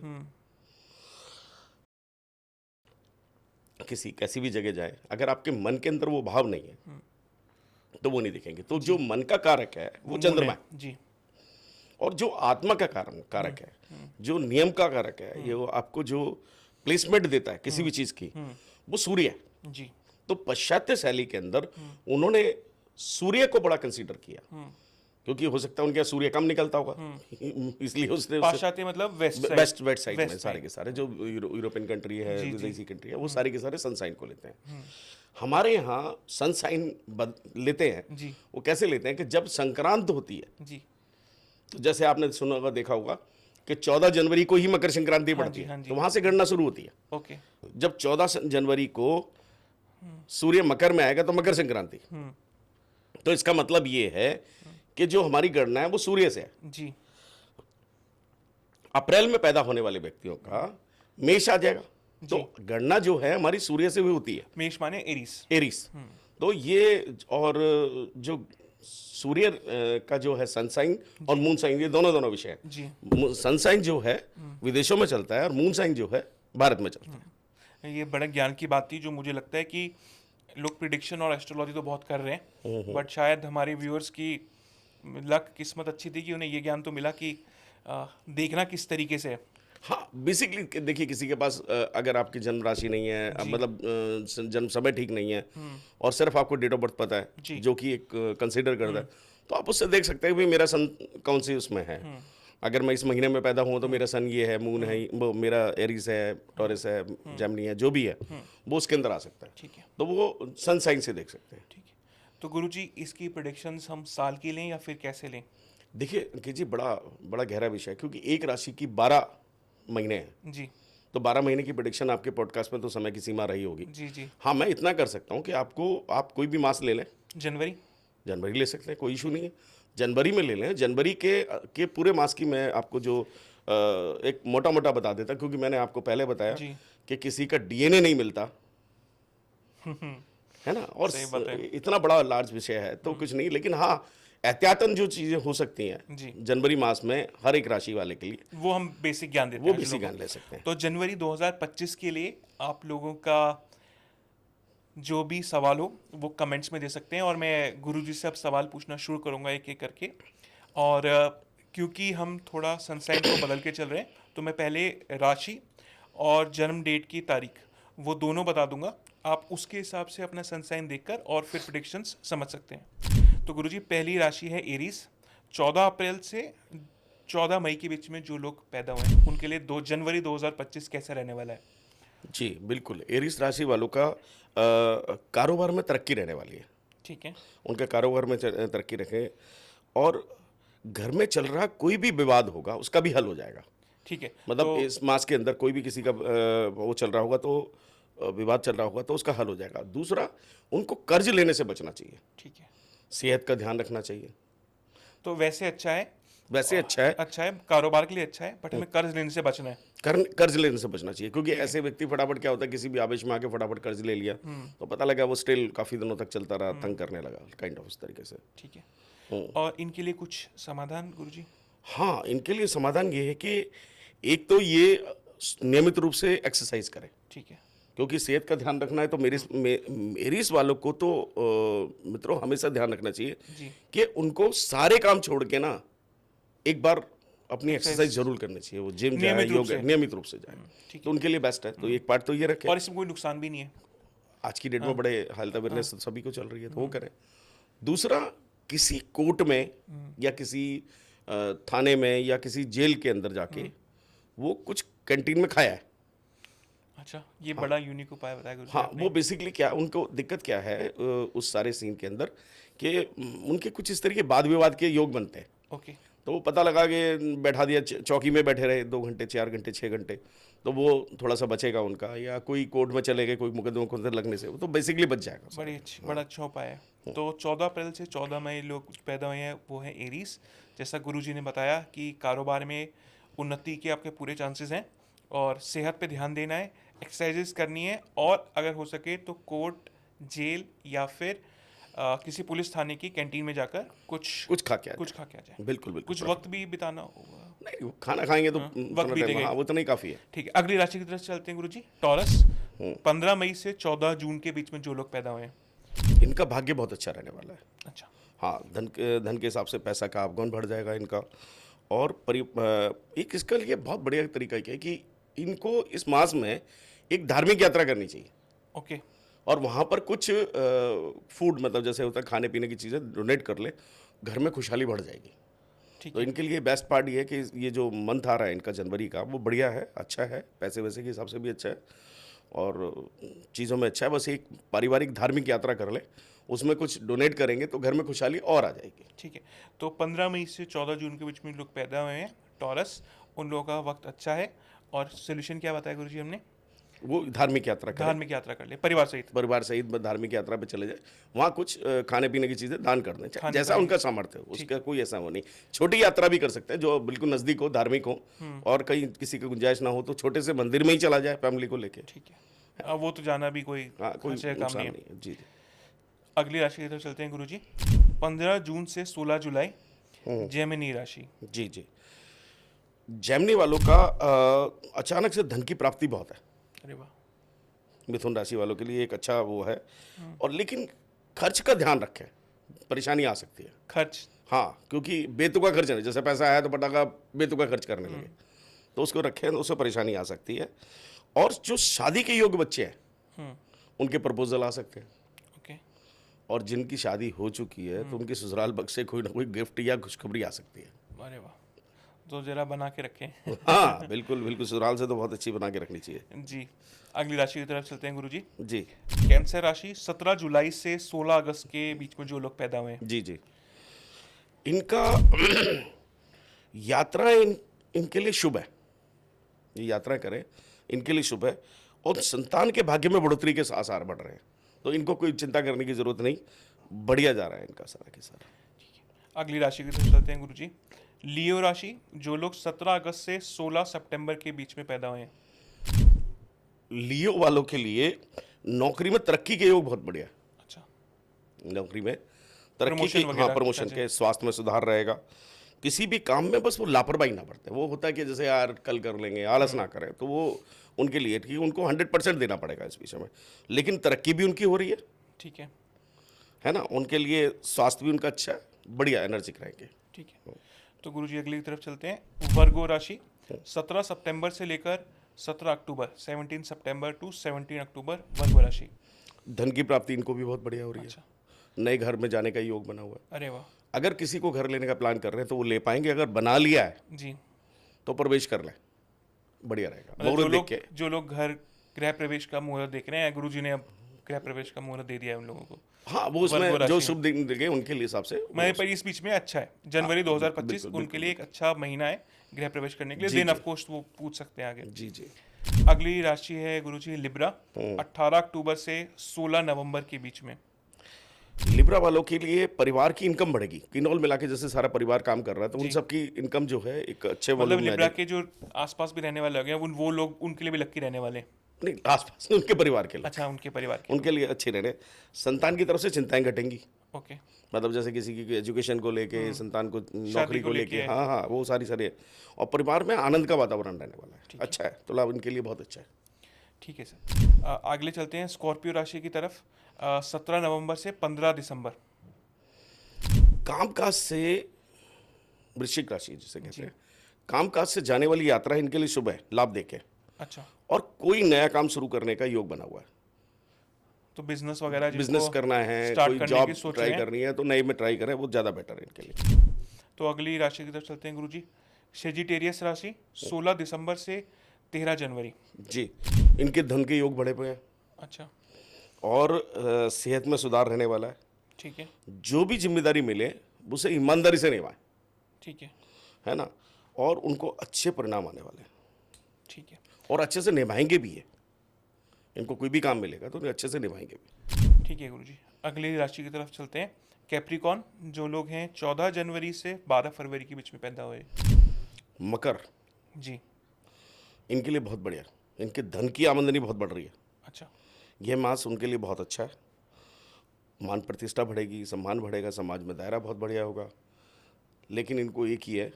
S2: किसी कैसी भी जगह जाए, अगर आपके मन के अंदर वो भाव नहीं है तो वो नहीं दिखेंगे। तो जो मन का कारक है वो चंद्रमा है।
S1: जी।
S2: और जो आत्मा का कारक है, जो नियम का कारक है, ये वो आपको जो प्लेसमेंट देता है किसी भी चीज की, वो सूर्य है।
S1: जी।
S2: तो पाश्चात्य शैली के अंदर उन्होंने सूर्य को बड़ा कंसीडर किया, क्योंकि हो सकता है उनके यहाँ सूर्य कम निकलता होगा, इसलिए उसने
S1: पाश्चात्य मतलब वेस्ट
S2: वेस्ट साइड में सारे के सारे जो यूरोपियन कंट्री है, विदेशी कंट्री है, वो सारे के सारे सनसाइन को लेते हैं। हमारे यहाँ सनसाइन लेते हैं।
S1: जी।
S2: वो कैसे लेते हैं कि जब संक्रांत होती है,
S1: जी।
S2: तो जैसे आपने सुना होगा, देखा होगा कि 14 जनवरी को ही मकर संक्रांति पड़ती है, तो वहां से गणना शुरू होती है।
S1: ओके।
S2: जब 14 जनवरी को सूर्य मकर में आएगा तो मकर संक्रांति। तो इसका मतलब ये है कि जो हमारी गणना है वो सूर्य से है।
S1: जी।
S2: अप्रैल में पैदा होने वाले व्यक्तियों का मेष आ जाएगा, तो गणना जो है हमारी सूर्य से हुई होती है।
S1: मेष माने एरीज।
S2: एरीज। तो ये, और जो सूर्य का जो है सनसाइन और मून साइन, ये दोनों विषय है।
S1: जी।
S2: सनसाइन जो है विदेशों में चलता है और मून साइन जो है भारत में चलता है।
S1: ये बड़े ज्ञान की बात थी जो मुझे लगता है कि लोग प्रिडिक्शन और एस्ट्रोलॉजी तो बहुत कर रहे हैं, बट शायद हमारे व्यूअर्स की लक किस्मत अच्छी थी कि उन्हें ये ज्ञान तो मिला कि देखना किस तरीके से है।
S2: हाँ, बेसिकली देखिए किसी के पास अगर आपकी जन्म राशि नहीं है,
S1: जी।
S2: मतलब जन्म समय ठीक नहीं है और सिर्फ आपको डेट ऑफ बर्थ पता है,
S1: जी।
S2: जो कि एक कंसिडर करता है, तो आप उससे देख सकते हैं कि भाई मेरा सन कौन सी उसमें है। अगर मैं इस महीने में पैदा हुआ तो मेरा सन ये है, मून है, वो मेरा एरीज है, टॉरस है, जेमिनी है, जो भी है वो उसके अंदर आ सकता है।
S1: ठीक है,
S2: तो वो सन साइन से देख सकते हैं।
S1: ठीक है। तो गुरुजी, इसकी प्रिडिक्शंस हम साल की लें या फिर कैसे लें?
S2: देखिए अंकित जी, बड़ा बड़ा गहरा विषय है, क्योंकि एक राशि की 12 महीने हैं।
S1: जी,
S2: तो 12 महीने की प्रेडिक्शन आपके पॉडकास्ट में तो समय की सीमा रही होगी।
S1: जी, जी।
S2: हाँ, मैं इतना कर सकता हूँ कि आप कोई भी मास ले लें,
S1: जनवरी?
S2: जनवरी ले सकते हैं, कोई इशू नहीं है। जनवरी में ले लें, जनवरी के पूरे मास की मैं आपको जो एक मोटा-मोटा बता देता, क्योंकि मैंने आपको पहले बताया
S1: जी।
S2: कि किसी का डीएनए नहीं मिलता, है ना? और
S1: सही बात है।
S2: इतना बड़ा लार्ज विषय है तो कुछ नहीं, लेकिन हाँ, एहतियातन जो चीज़ें हो सकती हैं
S1: जी।
S2: जनवरी मास में हर एक राशि वाले के लिए,
S1: वो हम बेसिक ज्ञान देते
S2: वो
S1: हैं
S2: भी
S1: लोगों
S2: ज्ञान
S1: को।
S2: ले सकते हैं।
S1: तो जनवरी 2025 के लिए आप लोगों का जो भी सवाल हो वो कमेंट्स में दे सकते हैं, और मैं गुरुजी से अब सवाल पूछना शुरू करूंगा एक एक करके। और क्योंकि हम थोड़ा सनसाइन को बदल के चल रहे हैं, तो मैं पहले राशि और जन्म डेट की तारीख वो दोनों बता दूंगा। आप उसके हिसाब से अपना सनसाइन देखकर और फिर प्रेडिक्शंस समझ सकते हैं। तो गुरुजी, पहली राशि है एरीज। 14 अप्रैल से 14 मई के बीच में जो लोग पैदा हुए हैं उनके लिए 2 जनवरी 2025 कैसा रहने वाला है?
S2: जी, बिल्कुल। एरीस राशि वालों का कारोबार में तरक्की रहने वाली है।
S1: ठीक है।
S2: उनके कारोबार में तरक्की रखें, और घर में चल रहा कोई भी विवाद होगा, उसका भी हल हो जाएगा।
S1: ठीक है।
S2: मतलब
S1: तो
S2: इस मास के अंदर कोई भी किसी का वो चल रहा होगा तो विवाद चल रहा होगा तो उसका हल हो जाएगा। दूसरा, उनको कर्ज लेने से बचना चाहिए,
S1: ठीक है।
S2: सेहत का ध्यान रखना चाहिए।
S1: तो वैसे अच्छा है,
S2: वैसे अच्छा है,
S1: अच्छा है, कारोबार के लिए अच्छा है, बट हमें कर्ज लेने से बचना है।
S2: कर्ज लेने से बचना चाहिए, क्योंकि ऐसे व्यक्ति फटाफट क्या होता है, किसी भी आवेश में आके फटाफट कर्ज ले लिया तो पता लगा वो स्टिल काफ़ी दिनों तक चलता रहा, तंग करने लगा, काइंड ऑफ उस तरीके से।
S1: ठीक है।
S2: हम्म।
S1: और इनके लिए कुछ समाधान गुरुजी?
S2: हाँ, इनके लिए समाधान ये है कि एक तो ये नियमित रूप से एक्सरसाइज करें,
S1: ठीक है।
S2: क्योंकि सेहत का ध्यान रखना है। तो मेरिस वालों को तो मित्रों हमेशा ध्यान रखना चाहिए
S1: जी।
S2: कि उनको सारे काम छोड़ के ना एक बार अपनी एक्सरसाइज
S1: Exercise
S2: जरूर करनी चाहिए। वो जिम जाए,
S1: नियमित रूप
S2: योग
S1: से।
S2: नियमित रूप से जाए,
S1: ठीक
S2: तो
S1: है।
S2: उनके लिए बेस्ट है। तो एक पार्ट तो ये रखें।
S1: और इसमें कोई नुकसान भी नहीं है।
S2: आज की डेट में बड़े हेल्थ अवेयरनेस सभी को चल रही है, तो वो करें। दूसरा, किसी कोर्ट में या किसी थाने में या किसी जेल के अंदर जाके वो कुछ कैंटीन में खाया है।
S1: अच्छा, ये बड़ा यूनिक उपाय बताया गुरुजी
S2: हाँ,
S1: आपने।
S2: वो बेसिकली क्या, उनको दिक्कत क्या है उस सारे सीन के अंदर कि उनके कुछ इस तरह के वाद विवाद के योग बनते हैं।
S1: ओके।
S2: तो वो पता लगा कि बैठा दिया, चौकी में बैठे रहे 2 घंटे, 4 घंटे, 6 घंटे, तो वो थोड़ा सा बचेगा उनका। या कोई कोर्ट में चले गए, कोई मुकदमे को अंदर लगने से, वो तो बेसिकली बच जाएगा।
S1: बड़ा अच्छा उपाय है। तो 14 अप्रैल से 14 मई लोग पैदा हुए हैं वो है एरीज। जैसा गुरुजी ने बताया कि कारोबार में उन्नति के आपके पूरे चांसेस हैं, और सेहत पे ध्यान देना है, एक्सरसाइजेस करनी है, और अगर हो सके तो कोर्ट, जेल या फिर किसी पुलिस थाने की कैंटीन में जाकर कुछ
S2: खा के आ
S1: कुछ खा के आ जाए।
S2: बिल्कुल बिल्कुल।
S1: कुछ वक्त भी बिताना होगा।
S2: नहीं, वो खाना खाएंगे तो
S1: वक्त
S2: थोड़ा
S1: बीतेगा।
S2: टाइम, हाँ, वो तो नहीं काफ़ी है।
S1: ठीक है। अगली राशि की तरफ चलते हैं गुरुजी। टॉरस। 15 मई से 14 जून के बीच में जो लोग पैदा हुए हैं।
S2: इनका भाग्य बहुत अच्छा रहने वाला है।
S1: अच्छा।
S2: हाँ, धन के हिसाब से पैसा का आगमन बढ़ जाएगा इनका। और एक इसका लिए बहुत बढ़िया तरीका क्या है कि इनको इस मास में एक धार्मिक यात्रा करनी चाहिए,
S1: ओके।
S2: और वहाँ पर कुछ फूड, मतलब जैसे होता है खाने पीने की चीज़ें डोनेट कर ले, घर में खुशहाली बढ़ जाएगी।
S1: ठीक
S2: तो
S1: है।
S2: इनके लिए बेस्ट पार्ट ये है कि ये जो मंथ आ रहा है इनका जनवरी का, वो बढ़िया है, अच्छा है, पैसे वैसे के हिसाब से भी अच्छा है, और चीज़ों में अच्छा है। बस एक पारिवारिक धार्मिक यात्रा कर ले, उसमें कुछ डोनेट करेंगे तो घर में खुशहाली और आ जाएगी।
S1: ठीक है। तो 15 मई से 14 जून के बीच में लोग पैदा हुए हैं टॉरस, उन लोगों का वक्त अच्छा है। और सोल्यूशन क्या बताया गुरुजी हमने?
S2: वो धार्मिक यात्रा करें,
S1: धार्मिक यात्रा कर ले परिवार सहित।
S2: परिवार सहित धार्मिक यात्रा पे चले जाए, वहाँ कुछ खाने पीने की चीज़ें दान कर दें,
S1: खाने
S2: जैसा
S1: पानी।
S2: उनका सामर्थ्य हो, उसका कोई ऐसा वो नहीं। छोटी यात्रा भी कर सकते हैं जो बिल्कुल नज़दीक हो, धार्मिक हो, और कहीं किसी की गुंजाइश ना हो तो छोटे से मंदिर में ही चला जाए फैमिली को लेके।
S1: ठीक है। वो तो जाना भी कोई
S2: हाँ, कोई
S1: खर्चे का काम
S2: नुकसान
S1: नहीं है।
S2: नहीं है। जी जी।
S1: अगली राशि की तरफ चलते हैं गुरुजी। 15 जून से 16 जुलाई जेमिनी राशि।
S2: जी जी। जेमिनी वालों का अचानक से धन की प्राप्ति बहुत है।
S1: अरे वाह।
S2: मिथुन राशि वालों के लिए एक अच्छा वो है। और लेकिन खर्च का ध्यान रखें, परेशानी आ सकती है।
S1: खर्च।
S2: हाँ, क्योंकि बेतुका खर्च नहीं, जैसे पैसा आया तो पटाखा बेतुका खर्च करने लगे, तो उसको रखें, तो उससे परेशानी आ सकती है। और जो शादी के योग्य बच्चे हैं उनके प्रपोजल आ सकते हैं।
S1: ओके।
S2: और जिनकी शादी हो चुकी है तो उनके ससुराल पक्ष से कोई ना कोई गिफ्ट या खुशखबरी आ सकती है।
S1: अरे वाह, तो जरा बना के रखें।
S2: हाँ, बिल्कुल बिल्कुल, ससुराल से तो बहुत अच्छी बना के रखनी चाहिए।
S1: जी। अगली राशि की तरफ चलते हैं गुरुजी।
S2: जी
S1: कैंसर राशि 17 जुलाई से 16 अगस्त के बीच में जो लोग पैदा हुए हैं।
S2: जी जी, इनका यात्राएं इनके लिए शुभ है, ये यात्रा करें इनके लिए शुभ है। और संतान के भाग्य में बढ़ोतरी के आसार बढ़ रहे हैं, तो इनको कोई चिंता करने की जरूरत नहीं, बढ़िया जा रहा है इनका सारा के सारा।
S1: अगली राशि की तरफ चलते हैं गुरुजी। लियो राशि, जो लोग 17 अगस्त से 16 सितंबर के बीच में पैदा हुए हैं।
S2: लियो वालों के लिए नौकरी में तरक्की के योग बहुत बढ़िया है।
S1: अच्छा।
S2: नौकरी में तरक्की
S1: प्रमोशन
S2: के, हाँ,
S1: वगैरह।
S2: प्रमोशन
S1: अच्छा,
S2: के, स्वास्थ्य में सुधार रहेगा। किसी भी काम में बस वो लापरवाही ना बरते। वो होता है कि जैसे यार कल कर लेंगे, आलस ना करें, तो वो उनके लिए ठीक, उनको 100% देना पड़ेगा इस विषय में। लेकिन तरक्की भी उनकी हो रही
S1: ठीक है।
S2: है ना, उनके लिए स्वास्थ्य भी उनका अच्छा है, बढ़िया एनर्जिक रहेंगे।
S1: ठीक है, तो गुरुजी अगली की तरफ चलते हैं। वर्गो राशि 17 सितंबर से लेकर 17 अक्टूबर, 17 सितंबर टू 17 अक्टूबर, वर्गो राशि।
S2: धन की प्राप्ति इनको भी बहुत बढ़िया हो रही
S1: अच्छा।
S2: है। नए घर में जाने का योग बना हुआ है।
S1: अरे वाह।
S2: अगर किसी को घर लेने का प्लान कर रहे हैं तो वो ले पाएंगे, अगर बना लिया है
S1: जी।
S2: तो प्रवेश कर लें, बढ़िया रहेगा।
S1: मतलब
S2: मुहूर्त देख के।
S1: जो लोग घर गृह प्रवेश का मुहूर्त देख रहे हैं, गुरुजी ने अब गृह प्रवेश का मुहूर्त दे दिया है उन लोगों को।
S2: हाँ, वो
S1: वर्गो
S2: उसमें
S1: राशि
S2: जो
S1: में।
S2: शुभ दिन देंगे उनके लिए हिसाब से
S1: मैं पर इस बीच में अच्छा है, जनवरी
S2: हाँ,
S1: 2025
S2: बिल्कुल,
S1: उनके लिए एक अच्छा महीना है गृह प्रवेश करने के लिए।
S2: जी,
S1: देन
S2: जी।
S1: ऑफ कोर्स वो पूछ सकते हैं आगे।
S2: जी जी।
S1: अगली राशि है गुरुजी लिब्रा, 18 अक्टूबर से 16 नवंबर के बीच में।
S2: लिब्रा वालों के लिए परिवार की इनकम बढ़ेगी। किनौल मिला के जैसे सारा परिवार काम कर रहा है, तो उन
S1: जी।
S2: सब की इनकम जो है एक अच्छे
S1: मतलब
S2: वॉल्यूम में आ
S1: लिब्रा
S2: जाएगी।
S1: के जो आसपास भी रहने वाले लोग हैं वो लोग उनके लिए भी लक्की रहने वाले हैं।
S2: नहीं, आसपास उनके परिवार के लिए,
S1: अच्छा, उनके परिवार के।
S2: उनके लिए अच्छे रहने। संतान की तरफ से चिंताएं घटेंगी,
S1: ओके।
S2: मतलब जैसे किसी की एजुकेशन को लेके, संतान को नौकरी
S1: को
S2: को लेके,
S1: लेके।
S2: हाँ हाँ, वो सारी। और परिवार में आनंद का वातावरण रहने वाला है, अच्छा है, तो लाभ इनके लिए बहुत अच्छा है।
S1: ठीक है सर। अगले चलते हैं स्कॉर्पियो राशि की तरफ। 17 नवंबर से 15 दिसंबर।
S2: कामकाज से, वृश्चिक राशि जिसे कहते हैं, कामकाज से जाने वाली यात्रा इनके लिए शुभ है, लाभ देके।
S1: अच्छा,
S2: और कोई नया काम शुरू करने का योग बना हुआ है।
S1: तो बिजनेस वगैरह जिनको
S2: बिजनेस करना है,
S1: स्टार्ट
S2: कोई
S1: करने
S2: जॉब
S1: की सोच
S2: ट्राई
S1: रहे हैं,
S2: करनी है, तो नए में ट्राई करें, वो ज़्यादा बेटर है इनके लिए।
S1: तो अगली राशि की तरफ चलते हैं गुरुजी। सेजिटेरियस राशि 16 दिसंबर से 13 जनवरी।
S2: जी, इनके धन के योग बढ़े हुए हैं
S1: अच्छा,
S2: और सेहत में सुधार रहने वाला है।
S1: ठीक है।
S2: जो भी जिम्मेदारी मिले उसे ईमानदारी से निभाएं,
S1: ठीक है।
S2: है ना, और उनको अच्छे परिणाम आने वाले हैं,
S1: ठीक है।
S2: और अच्छे से निभाएंगे भी है। इनको कोई भी काम मिलेगा तो उन्हें अच्छे से निभाएंगे भी।
S1: ठीक है गुरुजी। अगली राशि की तरफ चलते हैं। कैप्रिकॉन, जो लोग हैं 14 जनवरी से 12 फरवरी के बीच में पैदा हुए।
S2: मकर,
S1: जी।
S2: इनके लिए बहुत बढ़िया, इनके धन की आमदनी बहुत बढ़ रही है।
S1: अच्छा,
S2: यह मास उनके लिए बहुत अच्छा है। मान प्रतिष्ठा बढ़ेगी, सम्मान बढ़ेगा, समाज में दायरा बहुत बढ़िया होगा। लेकिन इनको एक ही है,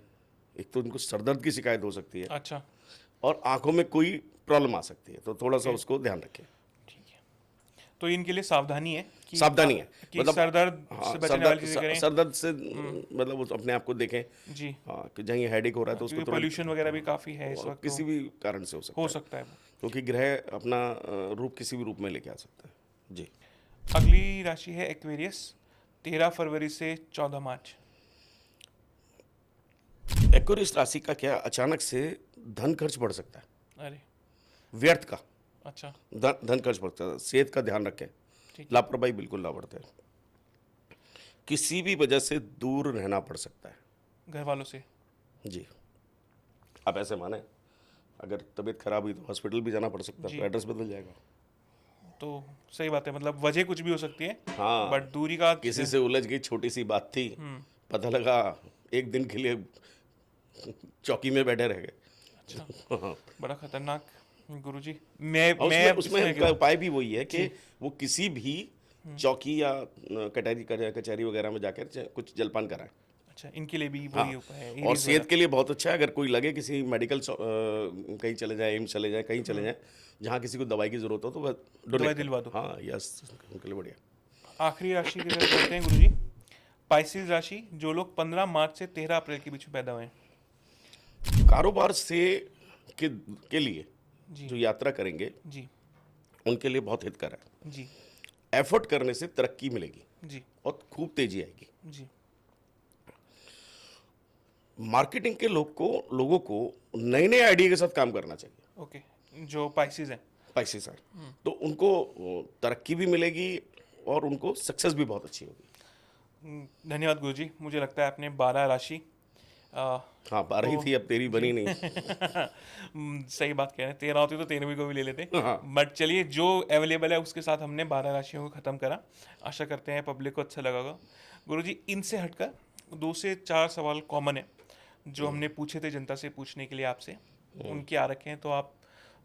S2: एक तो इनको सरदर्द की शिकायत हो सकती है,
S1: अच्छा।
S2: और आंखों में कोई प्रॉब्लम आ सकती है, तो थोड़ा सा उसको ध्यान रखें।
S1: ठीक है, तो इनके लिए सावधानी है कि
S2: सावधानी है,
S1: कि
S2: मतलब
S1: सरदर्द
S2: हाँ,
S1: से बचने वाली चीजें करें।
S2: सरदर्द से मतलब वो अपने आप को देखें,
S1: जी,
S2: हाँ, कि जहाँ हेडेक हो रहा है तो उसको
S1: क्योंकि
S2: तुरंत,
S1: पोल्यूशन वगैरह भी काफी है इस वक्त,
S2: किसी
S1: तो
S2: भी कारण से हो सकता
S1: हो
S2: है,
S1: सकता है।
S2: क्योंकि ग्रह अपना रूप किसी भी रूप में लेके आ सकता है। जी।
S1: अगली राशि है एक्वेरियस, 13 फरवरी से 14 मार्च।
S2: एक्वेरियस राशि का क्या, अचानक से धन खर्च बढ़ सकता है,
S1: अरे,
S2: व्यर्थ का
S1: अच्छा,
S2: धन खर्च बढ़ सकता है। सेहत का ध्यान रखें,
S1: ठीक है।
S2: लापरवाही बिल्कुल ना बरतें। किसी भी वजह से दूर रहना पड़ सकता है
S1: घर वालों से।
S2: जी। आप ऐसे माने, अगर तबीयत खराब हुई तो हॉस्पिटल भी जाना पड़ सकता है,
S1: जी।
S2: तो एड्रेस बदल जाएगा।
S1: तो सही बात है, मतलब वजह कुछ भी हो सकती है,
S2: हाँ,
S1: बट दूरी का
S2: किसी से उलझ गई, छोटी सी बात थी, पता लगा एक दिन के लिए चौकी में बैठे रह गए।
S1: अच्छा, बड़ा खतरनाक गुरुजी। मैं
S2: उसमें
S1: इसमें
S2: उनका उपाय भी वही है कि वो किसी भी चौकी या कचहरी वगैरह में जाकर कुछ जलपान कराएं।
S1: अच्छा, इनके लिए भी
S2: हाँ,
S1: वही उपाय है,
S2: और
S1: एरीज
S2: सेहत
S1: वगैरह।
S2: के लिए बहुत अच्छा है। अगर कोई लगे किसी मेडिकल कहीं चले जाए, एम्स चले जाए, कहीं चले
S1: हम्म,
S2: जाए, जहाँ किसी को दवाई की ज़रूरत हो तो वह
S1: दवाई
S2: डोनेट करें।
S1: दिलवा दो।
S2: हाँ, यस, उनके लिए बढ़िया।
S1: आखिरी राशि की तरफ बढ़ते हैं गुरुजी। पाइसिस राशि, जो लोग 15 मार्च से 13 अप्रैल के बीच में पैदा हुए हैं।
S2: कारोबार से के के लिए
S1: जी।
S2: जो यात्रा करेंगे,
S1: जी।
S2: उनके लिए बहुत हितकर है।
S1: जी।
S2: एफर्ट करने से तरक्की मिलेगी
S1: जी।
S2: और खूब तेजी आएगी।
S1: जी।
S2: मार्केटिंग के लोगों को नए-नए आइडिया के साथ काम करना चाहिए।
S1: ओके, जो पाइसिस हैं।
S2: पैसे से, तो उनको तरक्की भी मिलेगी और उनको सक्सेस भी बहुत अच्छी होगी।
S1: धन्यवाद गुरुजी, मुझे लगता है आपने 12 राशि आ,
S2: हाँ, 12 ही
S1: को
S2: थी, अब 13
S1: जी
S2: बनी नहीं।
S1: सही बात कह रहे हैं, 13 होती तो 13वीं को भी ले लेते।
S2: हाँ,
S1: बट चलिए, जो अवेलेबल है उसके साथ हमने 12 राशियों को ख़त्म करा। आशा करते हैं पब्लिक को अच्छा लगा होगा। गुरुजी, इनसे हटकर 2 से 4 सवाल कॉमन है जो हमने पूछे थे जनता से पूछने के लिए आपसे, उनके आ रखे हैं, तो आप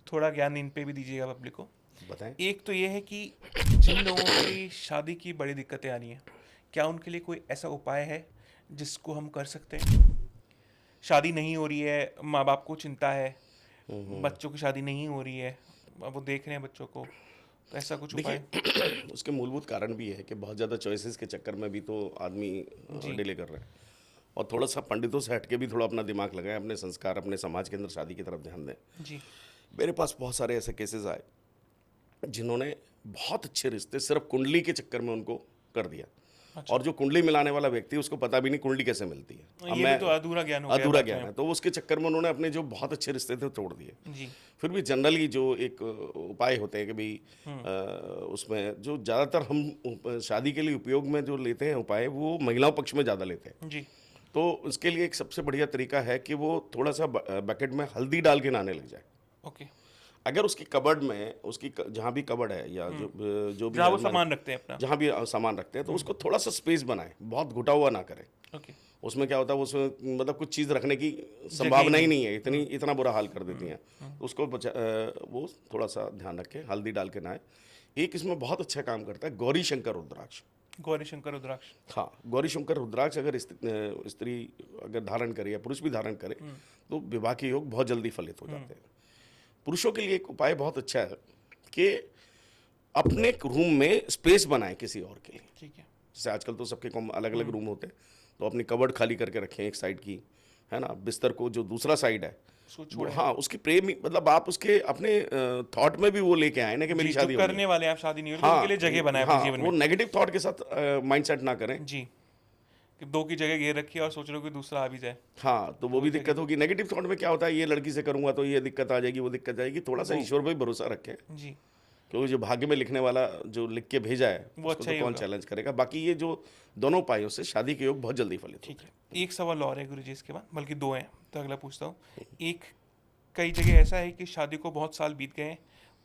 S1: थोड़ा ज्ञान इन पे भी दीजिएगा पब्लिक को।
S2: बताएं।
S1: एक तो ये है कि जिन लोगों की शादी की बड़ी दिक्कतें आ रही हैं, क्या उनके लिए कोई ऐसा उपाय है जिसको हम कर सकते हैं? शादी नहीं हो रही है, माँ बाप को चिंता है, बच्चों की शादी नहीं हो रही है, अब वो देख रहे हैं बच्चों को, तो ऐसा कुछ उपाय?
S2: देखिए, उसके मूलभूत कारण भी है कि बहुत ज़्यादा चॉइसेस के चक्कर में भी तो आदमी
S1: जी।
S2: डिले कर रहा है। और थोड़ा-सा पंडितों से हट के भी थोड़ा अपना दिमाग लगाएं, अपने संस्कार, अपने समाज के अंदर शादी की तरफ ध्यान दें।
S1: जी।
S2: मेरे पास बहुत सारे ऐसे केसेस आए, जिन्होंने बहुत अच्छे रिश्ते सिर्फ कुंडली के चक्कर में उनको कर दिया।
S1: अच्छा,
S2: और जो कुंडली मिलाने वाला व्यक्ति है, उसको पता भी नहीं कुंडली कैसे मिलती है। अब
S1: ये भी
S2: मैं
S1: तो अधूरा ज्ञान हो गया
S2: अधूरा
S1: बात
S2: ज्ञान
S1: में।
S2: है, तो उसके चक्कर में उन्होंने अपने जो बहुत अच्छे रिश्ते थे तोड़ दिए।
S1: जी।
S2: फिर भी जनरली जो एक उपाय होते हैं कि भाई उसमें जो ज़्यादातर हम शादी के लिए उपयोग में जो लेते हैं उपाय, वो महिलाओं पक्ष में ज़्यादा लेते हैं।
S1: जी।
S2: तो उसके लिए एक सबसे बढ़िया तरीका है कि वो थोड़ा सा बकेट में हल्दी डाल के नहाने लग जाए।
S1: ओके।
S2: अगर उसकी कबर्ड में, जहाँ भी कबर्ड है या जो भी
S1: जहाँ वो
S2: अलमारी,
S1: सामान रखते हैं अपना।
S2: जहाँ भी सामान रखते हैं, तो उसको थोड़ा सा स्पेस बनाए, बहुत घुटा हुआ ना करें।
S1: ओके।
S2: उसमें क्या होता है, उसमें मतलब कुछ चीज़ रखने की संभावना ही नहीं है, इतना बुरा हाल कर देती हैं। उसको वो थोड़ा सा ध्यान रखें, हल्दी डाल के नहाए। एक इसमें बहुत अच्छा काम करता है गौरी शंकर रुद्राक्ष।
S1: गौरी शंकर रुद्राक्ष।
S2: हाँ, गौरी शंकर रुद्राक्ष अगर स्त्री अगर धारण करे या पुरुष भी धारण करे, तो विवाह के योग बहुत जल्दी फलित हो जाते हैं। पुरुषों के लिए एक उपाय बहुत अच्छा है कि अपने रूम में स्पेस बनाएं किसी और के लिए।
S1: ठीक है।
S2: जैसे आजकल तो सबके अलग अलग रूम होते हैं, तो अपनी कबर्ड खाली करके रखें एक साइड की, है ना, बिस्तर को जो दूसरा साइड है
S1: उसको
S2: वो,
S1: छोड़ें।
S2: हाँ, उसकी प्रेम मतलब आप उसके अपने थॉट में भी वो लेके आए ना कि मेरी
S1: जी,
S2: शादी
S1: जो
S2: हो रही
S1: करने
S2: है।
S1: वाले हैं आप शादी नहीं हो रही, तो
S2: हाँ,
S1: उनके लिए जगह बनाए अपने
S2: हाँ,
S1: जीवन
S2: वो
S1: में।
S2: नेगेटिव थॉट के साथ माइंडसेट ना करें।
S1: जी, कि 2 की जगह घेर रखी है और सोच रहे हो कि दूसरा आ भी जाए।
S2: हाँ, तो वो भी दिक्कत होगी। नेगेटिव थॉट में क्या होता है, ये लड़की से करूंगा तो ये दिक्कत आ जाएगी, वो दिक्कत आएगी। थोड़ा सा ईश्वर पे भरोसा रखें,
S1: जी,
S2: क्योंकि जो भाग्य में लिखने वाला जो लिख के भेजा है,
S1: वो
S2: उसको
S1: अच्छा
S2: तो
S1: ही
S2: कौन
S1: होगा।
S2: चैलेंज करेगा। बाकी ये जो दोनों उपायों से शादी के योग बहुत जल्दी फलित
S1: ठीक
S2: होते
S1: है। एक सवाल और है गुरुजी इसके बाद, बल्कि 2 हैं, तो अगला पूछता हूँ। एक, कई जगह ऐसा है कि शादी को बहुत साल बीत गए हैं,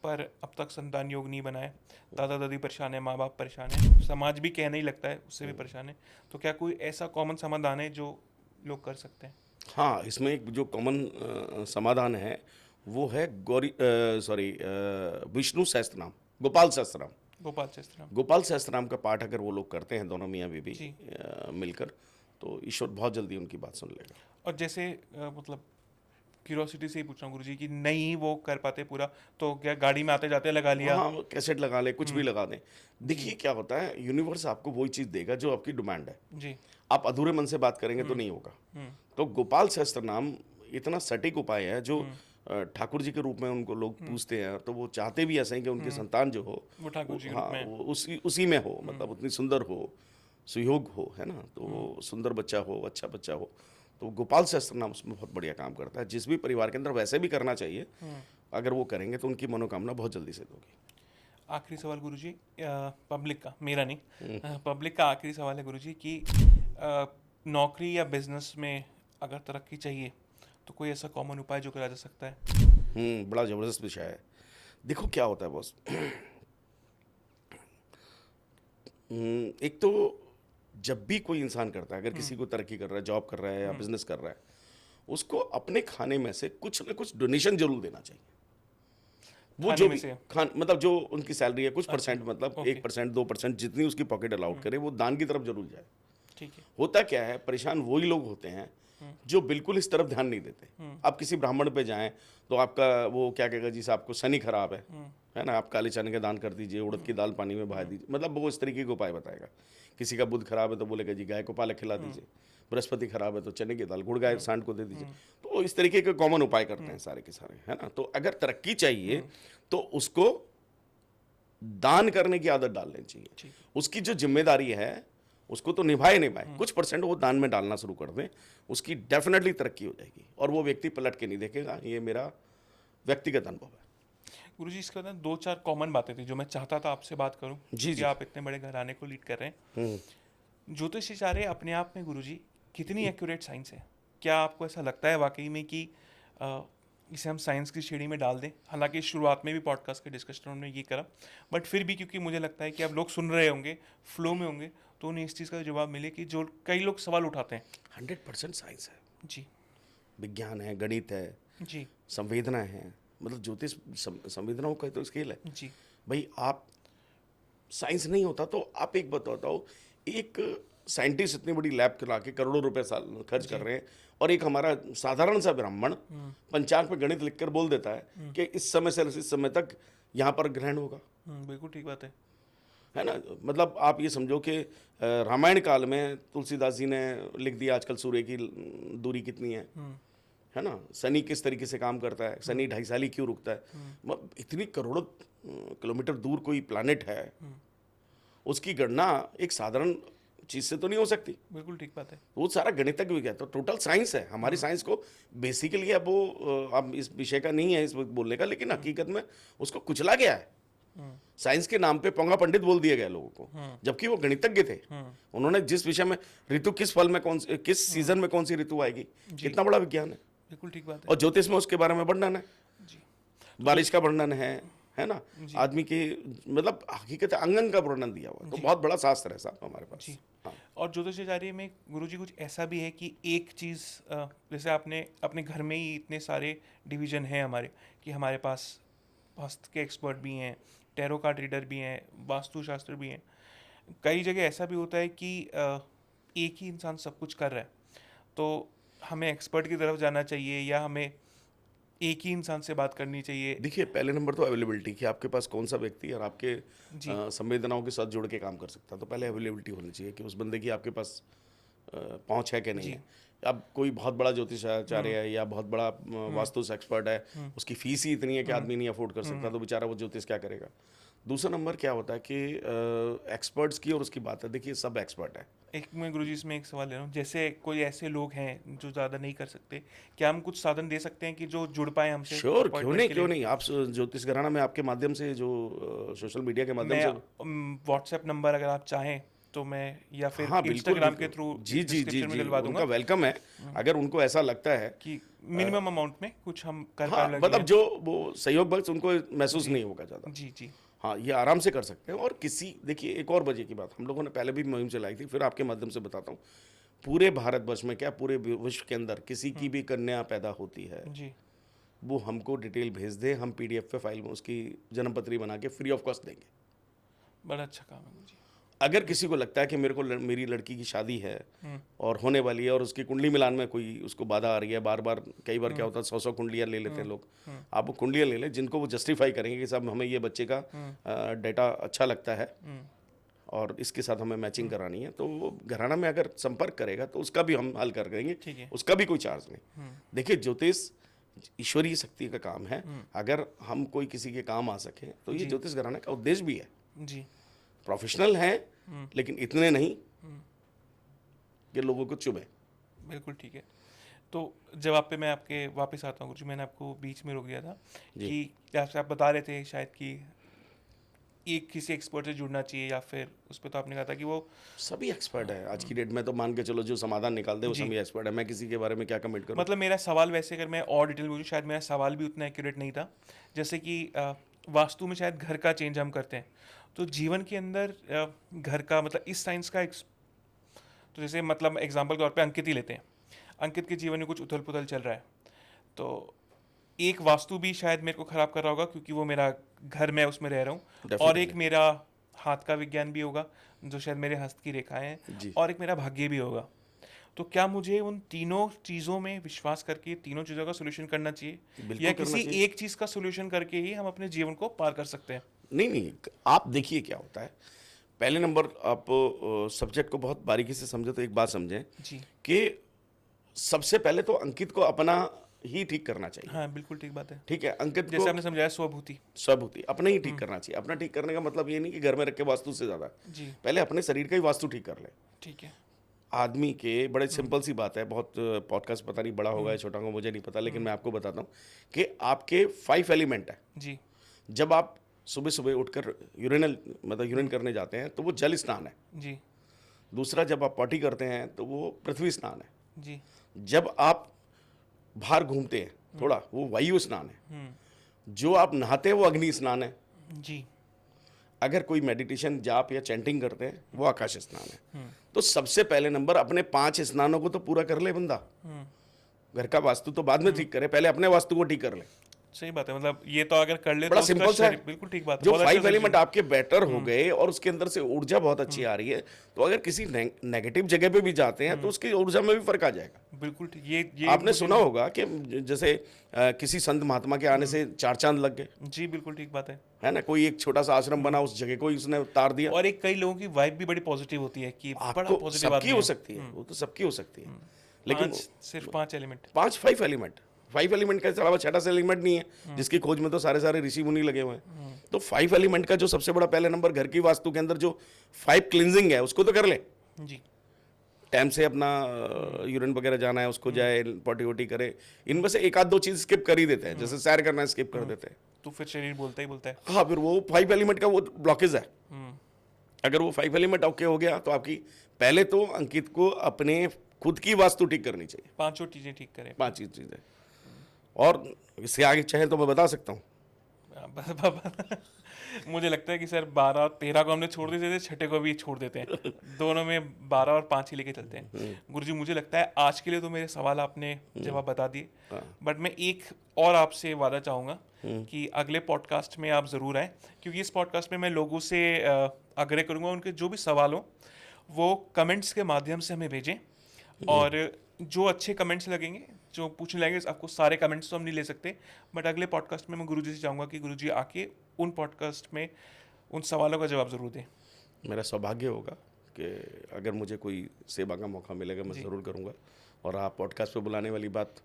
S1: पर अब तक संतान योग नहीं बना है। दादा दादी परेशान है, माँ बाप परेशान है, समाज भी कहने ही लगता है उससे भी परेशान है। तो क्या कोई ऐसा कॉमन समाधान है जो लोग कर सकते हैं?
S2: हैं। हाँ, इसमें एक जो कॉमन समाधान है, वो है विष्णु सहस्त्रनाम, गोपाल सहस्त्रनाम।
S1: गोपाल शास्त्री।
S2: गोपाल सहस्त्रनाम का पाठ अगर वो लोग करते हैं, दोनों मियाँ बीवी
S1: जी।
S2: मिलकर, तो ईश्वर बहुत जल्दी उनकी बात सुन लेगा।
S1: और जैसे मतलब क्यूरोसिटी से ही पूछ रहा हूँ गुरुजी, कि नहीं वो कर पाते पूरा, तो क्या गाड़ी में आते जाते लगा लिया?
S2: हाँ, कैसेट लगा ले, कुछ भी लगा दें। देखिए क्या होता है, यूनिवर्स आपको वही चीज़ देगा जो आपकी डिमांड है।
S1: जी।
S2: आप अधूरे मन से बात करेंगे तो नहीं होगा। तो गोपाल सहस्त्र नाम इतना सटीक उपाय है, जो ठाकुर जी के रूप में उनको लोग पूछते हैं, तो वो चाहते भी ऐसे हैं कि उनकी संतान जो हो,
S1: वो ठाकुर जी के
S2: हाँ,
S1: रूप में।
S2: वो उसी में हो, मतलब उतनी सुंदर हो, सुयोग हो, है ना, तो वो सुंदर बच्चा हो, अच्छा बच्चा हो। तो गोपाल सहस्त्र नाम उसमें बहुत बढ़िया काम करता है। जिस भी परिवार के अंदर वैसे भी करना चाहिए, अगर वो करेंगे तो उनकी मनोकामना बहुत जल्दी सिद्ध होगी।
S1: आखिरी सवाल गुरुजी, पब्लिक का, मेरा नहीं, पब्लिक का आखिरी सवाल है गुरुजी कि नौकरी या बिजनेस में अगर तरक्की चाहिए, तो कोई ऐसा कॉमन उपाय जो करा जा सकता है?
S2: बड़ा ज़बरदस्त विषय है। देखो क्या होता है बॉस, एक तो जब भी कोई इंसान करता है, अगर किसी को तरक्की कर रहा है, जॉब कर रहा है या बिजनेस कर रहा है, उसको अपने खाने में से कुछ ना कुछ डोनेशन जरूर देना चाहिए। वो
S1: खाने
S2: जो
S1: में
S2: भी
S1: से?
S2: मतलब जो उनकी सैलरी है, कुछ परसेंट, मतलब
S1: ओके।
S2: 1%, 2%, जितनी उसकी पॉकेट अलाउड करे, वो दान की तरफ जरूर जाए।
S1: ठीक है।
S2: होता क्या है, परेशान वही लोग होते हैं जो बिल्कुल इस तरफ ध्यान नहीं देते। आप किसी ब्राह्मण पे जाएं तो आपका वो क्या कहेगा, जी आपको शनि खराब है ना, आप काले चने का दान कर दीजिए, उड़द की दाल पानी में बहा दीजिए, मतलब वो इस तरीके के उपाय बताएगा। किसी का बुध खराब है तो बोलेगा जी गाय को पालक खिला दीजिए, बृहस्पति खराब है तो चने की दाल गुड़ गाय सांड को दे दीजिए। तो वो इस तरीके के कॉमन उपाय करते हैं सारे के सारे, है ना। तो अगर तरक्की चाहिए तो उसको दान करने की आदत डाल लेनी चाहिए। उसकी जो जिम्मेदारी है उसको तो निभाए, कुछ परसेंट वो दान में डालना शुरू कर दें, उसकी डेफिनेटली तरक्की हो जाएगी और वो व्यक्ति पलट के नहीं देखेगा। ये मेरा व्यक्तिगत अनुभव है।
S1: गुरुजी, इसके अंदर 2-4 कॉमन बातें थी जो मैं चाहता था आपसे बात करूं,
S2: जी,
S1: कि आप इतने बड़े घराने को लीड कर रहे हैं। ज्योतिषाचार्य अपने आप में गुरुजी कितनी एक्यूरेट साइंस है? क्या आपको ऐसा लगता है वाकई में कि इसे हम साइंस की श्रेणी में डाल दें? हालांकि शुरुआत में भी पॉडकास्ट के डिस्कशन में ये करा, बट फिर भी क्योंकि मुझे लगता है कि अब लोग सुन रहे होंगे, फ्लो में होंगे, तो उन्हें इस चीज़ का जवाब मिले कि जो कई लोग सवाल उठाते हैं।
S2: 100% साइंस है
S1: जी
S2: विज्ञान है, गणित है
S1: जी
S2: संवेदना है, मतलब ज्योतिष संवेदनाओं का तो स्केल है
S1: जी
S2: भाई। आप साइंस नहीं होता तो आप एक बताता हो, एक साइंटिस्ट इतनी बड़ी लैब ला के करोड़ों रुपए साल खर्च कर रहे हैं और एक हमारा साधारण सा ब्राह्मण पंचांग पे गणित लिखकर बोल देता है कि इस समय से इस समय तक यहाँ पर ग्रहण होगा।
S1: बिल्कुल ठीक बात
S2: है ना। मतलब आप ये समझो कि रामायण काल में तुलसीदास जी ने लिख दिया आजकल सूर्य की दूरी कितनी है ना, शनि किस तरीके से काम करता है, शनि 2.5 साल ही क्यों रुकता है। मतलब इतनी करोड़ों किलोमीटर दूर कोई प्लानिट है, उसकी गणना एक साधारण चीज से तो नहीं हो सकती।
S1: बिल्कुल ठीक बात है।
S2: वो सारा गणितज्ञ भी क्या, तो टोटल साइंस है। हमारी साइंस को बेसिकली अब वो अब इस विषय का नहीं है इस वक्त बोलने का, लेकिन हकीकत में उसको कुचला गया है। साइंस के नाम पे पोंगा पंडित बोल दिया गया लोगों को, जबकि वो गणितज्ञ थे। उन्होंने जिस विषय में ऋतु किस फल में कौन किस सीजन में कौन सी ऋतु आएगी, कितना बड़ा विज्ञान है।
S1: बिल्कुल ठीक बात है।
S2: और ज्योतिष में उसके बारे में वर्णन है, बारिश का वर्णन है ना, आदमी की मतलब हकीकत अंगन का वर्णन दिया हुआ है। तो बहुत बड़ा शास्त्र है साहब हमारे पास। हाँ।
S1: और ज्योतिषाचार्य में गुरुजी कुछ ऐसा भी है कि एक चीज़, जैसे आपने अपने घर में ही इतने सारे डिवीजन हैं हमारे, कि हमारे पास हस्त के एक्सपर्ट भी हैं, टैरो कार्ड रीडर भी हैं, वास्तुशास्त्र भी हैं। कई जगह ऐसा भी होता है कि एक ही इंसान सब कुछ कर रहा है, तो हमें एक्सपर्ट की तरफ जाना चाहिए या हमें एक ही इंसान से बात करनी चाहिए?
S2: देखिए, पहले नंबर तो अवेलेबिलिटी, कि आपके पास कौन सा व्यक्ति और आपके संवेदनाओं के साथ जुड़ के काम कर सकता है। तो पहले अवेलेबिलिटी होनी चाहिए कि उस बंदे की आपके पास पहुंच है कि नहीं है। अब कोई बहुत बड़ा ज्योतिषाचार्य है या बहुत बड़ा वास्तु एक्सपर्ट है, उसकी फीस ही इतनी है कि आदमी नहीं अफोर्ड कर सकता, तो बेचारा वो ज्योतिष क्या करेगा। दूसरा नंबर क्या होता है कि एक्सपर्ट्स की और उसकी बात है। देखिए, सब एक्सपर्ट है।
S1: एक मैं गुरुजी इसमें एक सवाल ले रहा हूँ, जैसे कोई ऐसे लोग हैं जो ज़्यादा नहीं कर सकते, क्या हम कुछ साधन दे सकते हैं कि जो जुड़ पाए हमसे?
S2: श्योर, क्यों नहीं। आप ज्योतिष घराना में आपके माध्यम से, जो सोशल मीडिया के माध्यम से,
S1: व्हाट्सएप नंबर अगर आप चाहें तो मैं, या फिर
S2: हाँ,
S1: इंस्टाग्राम के थ्रू
S2: जी,
S1: दिलवा दूंगा।
S2: उनका वेलकम है। अगर उनको ऐसा लगता है
S1: कि मिनिमम अमाउंट में कुछ हम कर
S2: हाँ, मतलब जो वो सहयोग बख्श उनको महसूस नहीं होगा ज़्यादा।
S1: जी
S2: हाँ, ये आराम से कर सकते हैं। और देखिए, एक और वजह की बात हम लोगों ने पहले भी मुहिम चलाई थी, फिर आपके माध्यम से बताता हूँ। पूरे भारतवर्ष में क्या, पूरे विश्व के अंदर किसी की भी कन्या पैदा होती है
S1: जी,
S2: वो हमको डिटेल भेज दे, हम PDF पे फाइल में उसकी जन्मपत्री बना के फ्री ऑफ कॉस्ट देंगे।
S1: बड़ा अच्छा काम है जी।
S2: अगर किसी को लगता है कि मेरे को मेरी लड़की की शादी है और होने वाली है और उसकी कुंडली मिलान में कोई उसको बाधा आ रही है, बार बार कई बार क्या होता है 100 कुंडलियाँ ले लेते हैं लोग। आप वो कुंडलियाँ ले लें जिनको वो जस्टिफाई करेंगे कि साहब हमें ये बच्चे का डेटा अच्छा लगता है और इसके साथ हमें मैचिंग करानी है, तो वो घराना में अगर संपर्क करेगा तो उसका भी हम हल कर देंगे, उसका भी कोई चार्ज नहीं। देखिए, ज्योतिष ईश्वरीय शक्ति का काम है। अगर हम कोई किसी के काम आ सके तो ये ज्योतिष घराना का उद्देश्य भी है
S1: जी।
S2: प्रोफेशनल हैं लेकिन इतने नहीं कि लोगों को चुभे।
S1: बिल्कुल ठीक है। तो जवाब पे मैं आपके वापस आता हूँ गुरुजी, मैंने आपको बीच में रोक दिया था कि आप बता रहे थे शायद कि एक किसी एक्सपर्ट से जुड़ना चाहिए, या फिर उस पर तो आपने कहा था कि वो
S2: सभी एक्सपर्ट है आज की डेट में। तो मान के चलो जो समाधान निकाल दे वो सभी एक्सपर्ट है। मैं किसी के बारे में क्या कमेंट करूं।
S1: मतलब मेरा सवाल, वैसे अगर मैं और डिटेल बोलूँ, शायद मेरा सवाल भी उतना एक्यूरेट नहीं था। जैसे कि वास्तु में शायद घर का चेंज हम करते हैं, तो जीवन के अंदर घर का मतलब इस साइंस का तो जैसे मतलब एग्जांपल के तौर पे अंकित ही लेते हैं। अंकित के जीवन में कुछ उथल पुथल चल रहा है, तो एक वास्तु भी शायद मेरे को ख़राब कर रहा होगा क्योंकि वो मेरा घर, मैं उसमें रह रहा हूँ, और एक मेरा हाथ का विज्ञान भी होगा, जो शायद मेरे हस्त की रेखाएं हैं,
S2: जी।
S1: और एक मेरा भाग्य भी होगा। तो क्या मुझे उन तीनों चीज़ों में विश्वास करके तीनों चीज़ों का सॉल्यूशन करना चाहिए, या
S2: बिल्कुल करना
S1: किसी
S2: चाहिए।
S1: एक चीज़ का सॉल्यूशन करके ही हम अपने जीवन को पार कर सकते हैं?
S2: नहीं, नहीं, आप देखिए क्या होता है, पहले नंबर आप सब्जेक्ट को बहुत बारीकी से समझे तो एक बात समझें
S1: जी।
S2: कि सबसे पहले तो अंकित को अपना ही ठीक करना चाहिए।
S1: हाँ, बिल्कुल ठीक बात है।
S2: ठीक है, अंकित
S1: जैसे
S2: को
S1: आपने समझाया स्वभूति।
S2: स्वभूति अपने ही ठीक करना चाहिए। अपना ठीक करने का मतलब ये नहीं कि घर में रख के वास्तु से ज़्यादा,
S1: जी।
S2: पहले अपने शरीर का ही वास्तु ठीक कर ले।
S1: ठीक है।
S2: आदमी के बड़े सिंपल सी बात है, बहुत पॉडकास्ट पता नहीं बड़ा होगा या छोटा होगा मुझे नहीं पता, लेकिन मैं आपको बताता हूँ कि आपके 5 एलिमेंट है।
S1: जी।
S2: जब आप सुबह सुबह उठकर यूरिनल मतलब यूरिन करने जाते हैं तो वो जल स्नान है।
S1: जी।
S2: दूसरा, जब आप पॉटी करते हैं तो वो पृथ्वी स्नान है।
S1: जी।
S2: जब आप बाहर घूमते हैं थोड़ा, वो वायु स्नान है। जो आप नहाते हैं वो अग्नि स्नान है।
S1: जी।
S2: अगर कोई मेडिटेशन जाप या चैंटिंग करते हैं वो आकाश स्नान है। तो सबसे पहले नंबर अपने 5 स्नानों को तो पूरा कर ले बंदा। घर का वास्तु तो बाद में ठीक करे, पहले अपने वास्तु को ठीक कर ले।
S1: सही बात है, मतलब ये तो अगर कर ले
S2: बड़ा
S1: तो उसका
S2: सिंपल सा है।
S1: शरीर बिल्कुल ठीक बात है।
S2: जो
S1: बहुत अच्छा
S2: 5 एलिमेंट
S1: suggestion।
S2: आपके बेटर हो गए और उसके अंदर से ऊर्जा बहुत अच्छी आ रही है, तो अगर किसी नेगेटिव जगह पे भी जाते हैं तो उसकी ऊर्जा में भी फर्क आ जाएगा।
S1: बिल्कुल ठीक। ये
S2: आपने
S1: मुझे-
S2: सुना होगा कि जैसे किसी संत महात्मा के आने से 4 चांद लग गए,
S1: जी बिल्कुल ठीक बात है।
S2: ना? कोई एक छोटा सा आश्रम बना, उस जगह को ही उसने उतार दिया।
S1: और एक कई लोगों की वाइब भी बड़ी पॉजिटिव होती है कि बड़ा
S2: आपको
S1: पॉजिटिव
S2: सबकी
S1: आदमी
S2: हो
S1: है।
S2: सकती है, वो तो सबकी हो सकती है, लेकिन
S1: सिर्फ 5 एलिमेंट।
S2: 5 एलिमेंट, 5 एलिमेंट के अलावा छठा सा एलिमेंट नहीं है, जिसकी खोज में तो सारे ऋषि मुनि लगे हुए हैं। तो 5 एलिमेंट का जो सबसे बड़ा पहले नंबर घर की वास्तु के अंदर जो 5 क्लींजिंग है उसको तो कर ले।
S1: जी।
S2: टाइम से अपना यूरिन वगैरह जाना है उसको जाए, पॉटी वोटी करे। इनमें से एक आध दो चीज स्किप कर ही देते हैं, जैसे सैर करना स्किप कर देते हैं।
S1: तो फिर शरीर बोलता ही बोलता है।
S2: हाँ, फिर वो 5 एलिमेंट का वो ब्लॉकेज है। अगर वो 5 एलिमेंट ओके हो गया तो आपकी पहले तो अंकित को अपने खुद की वास्तु ठीक करनी चाहिए।
S1: 5 चीजें ठीक करें।
S2: 5 चीजें, और इससे आगे चाहे तो मैं बता सकता हूँ।
S1: मुझे लगता है कि सर 12 और 13 को हमने छोड़ देते थे, छठे को भी छोड़ देते हैं। दोनों में 12 और 5 ही लेके चलते हैं। गुरुजी, मुझे लगता है आज के लिए तो मेरे सवाल आपने जवाब बता दिए, बट मैं एक और आपसे वादा चाहूँगा कि अगले पॉडकास्ट में आप ज़रूर आएँ, क्योंकि इस पॉडकास्ट में मैं लोगों से आग्रह करूँगा उनके जो भी सवाल हो वो कमेंट्स के माध्यम से हमें भेजें, और जो अच्छे कमेंट्स लगेंगे, जो पूछने लगेंगे, आपको सारे कमेंट्स तो हम नहीं ले सकते, बट अगले पॉडकास्ट में मैं गुरुजी से चाहूँगा कि गुरुजी आके उन पॉडकास्ट में उन सवालों का जवाब ज़रूर दें।
S2: मेरा सौभाग्य होगा कि अगर मुझे कोई सेवा का मौका मिलेगा मैं ज़रूर करूँगा। और आप पॉडकास्ट पे बुलाने वाली बात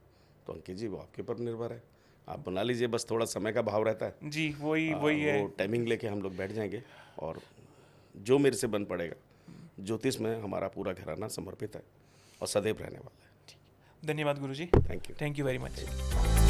S2: तो अंकित जी वो आपके ऊपर निर्भर है, आप बुला लीजिए, बस थोड़ा समय का भाव रहता है।
S1: जी, वही है।
S2: वो टाइमिंग लेके हम लोग बैठ जाएंगे, और जो मेरे से बन पड़ेगा, ज्योतिष में हमारा पूरा घराना समर्पित है और सदैव रहने वाला है।
S1: धन्यवाद गुरुजी।
S2: Thank you.
S1: Thank you very much.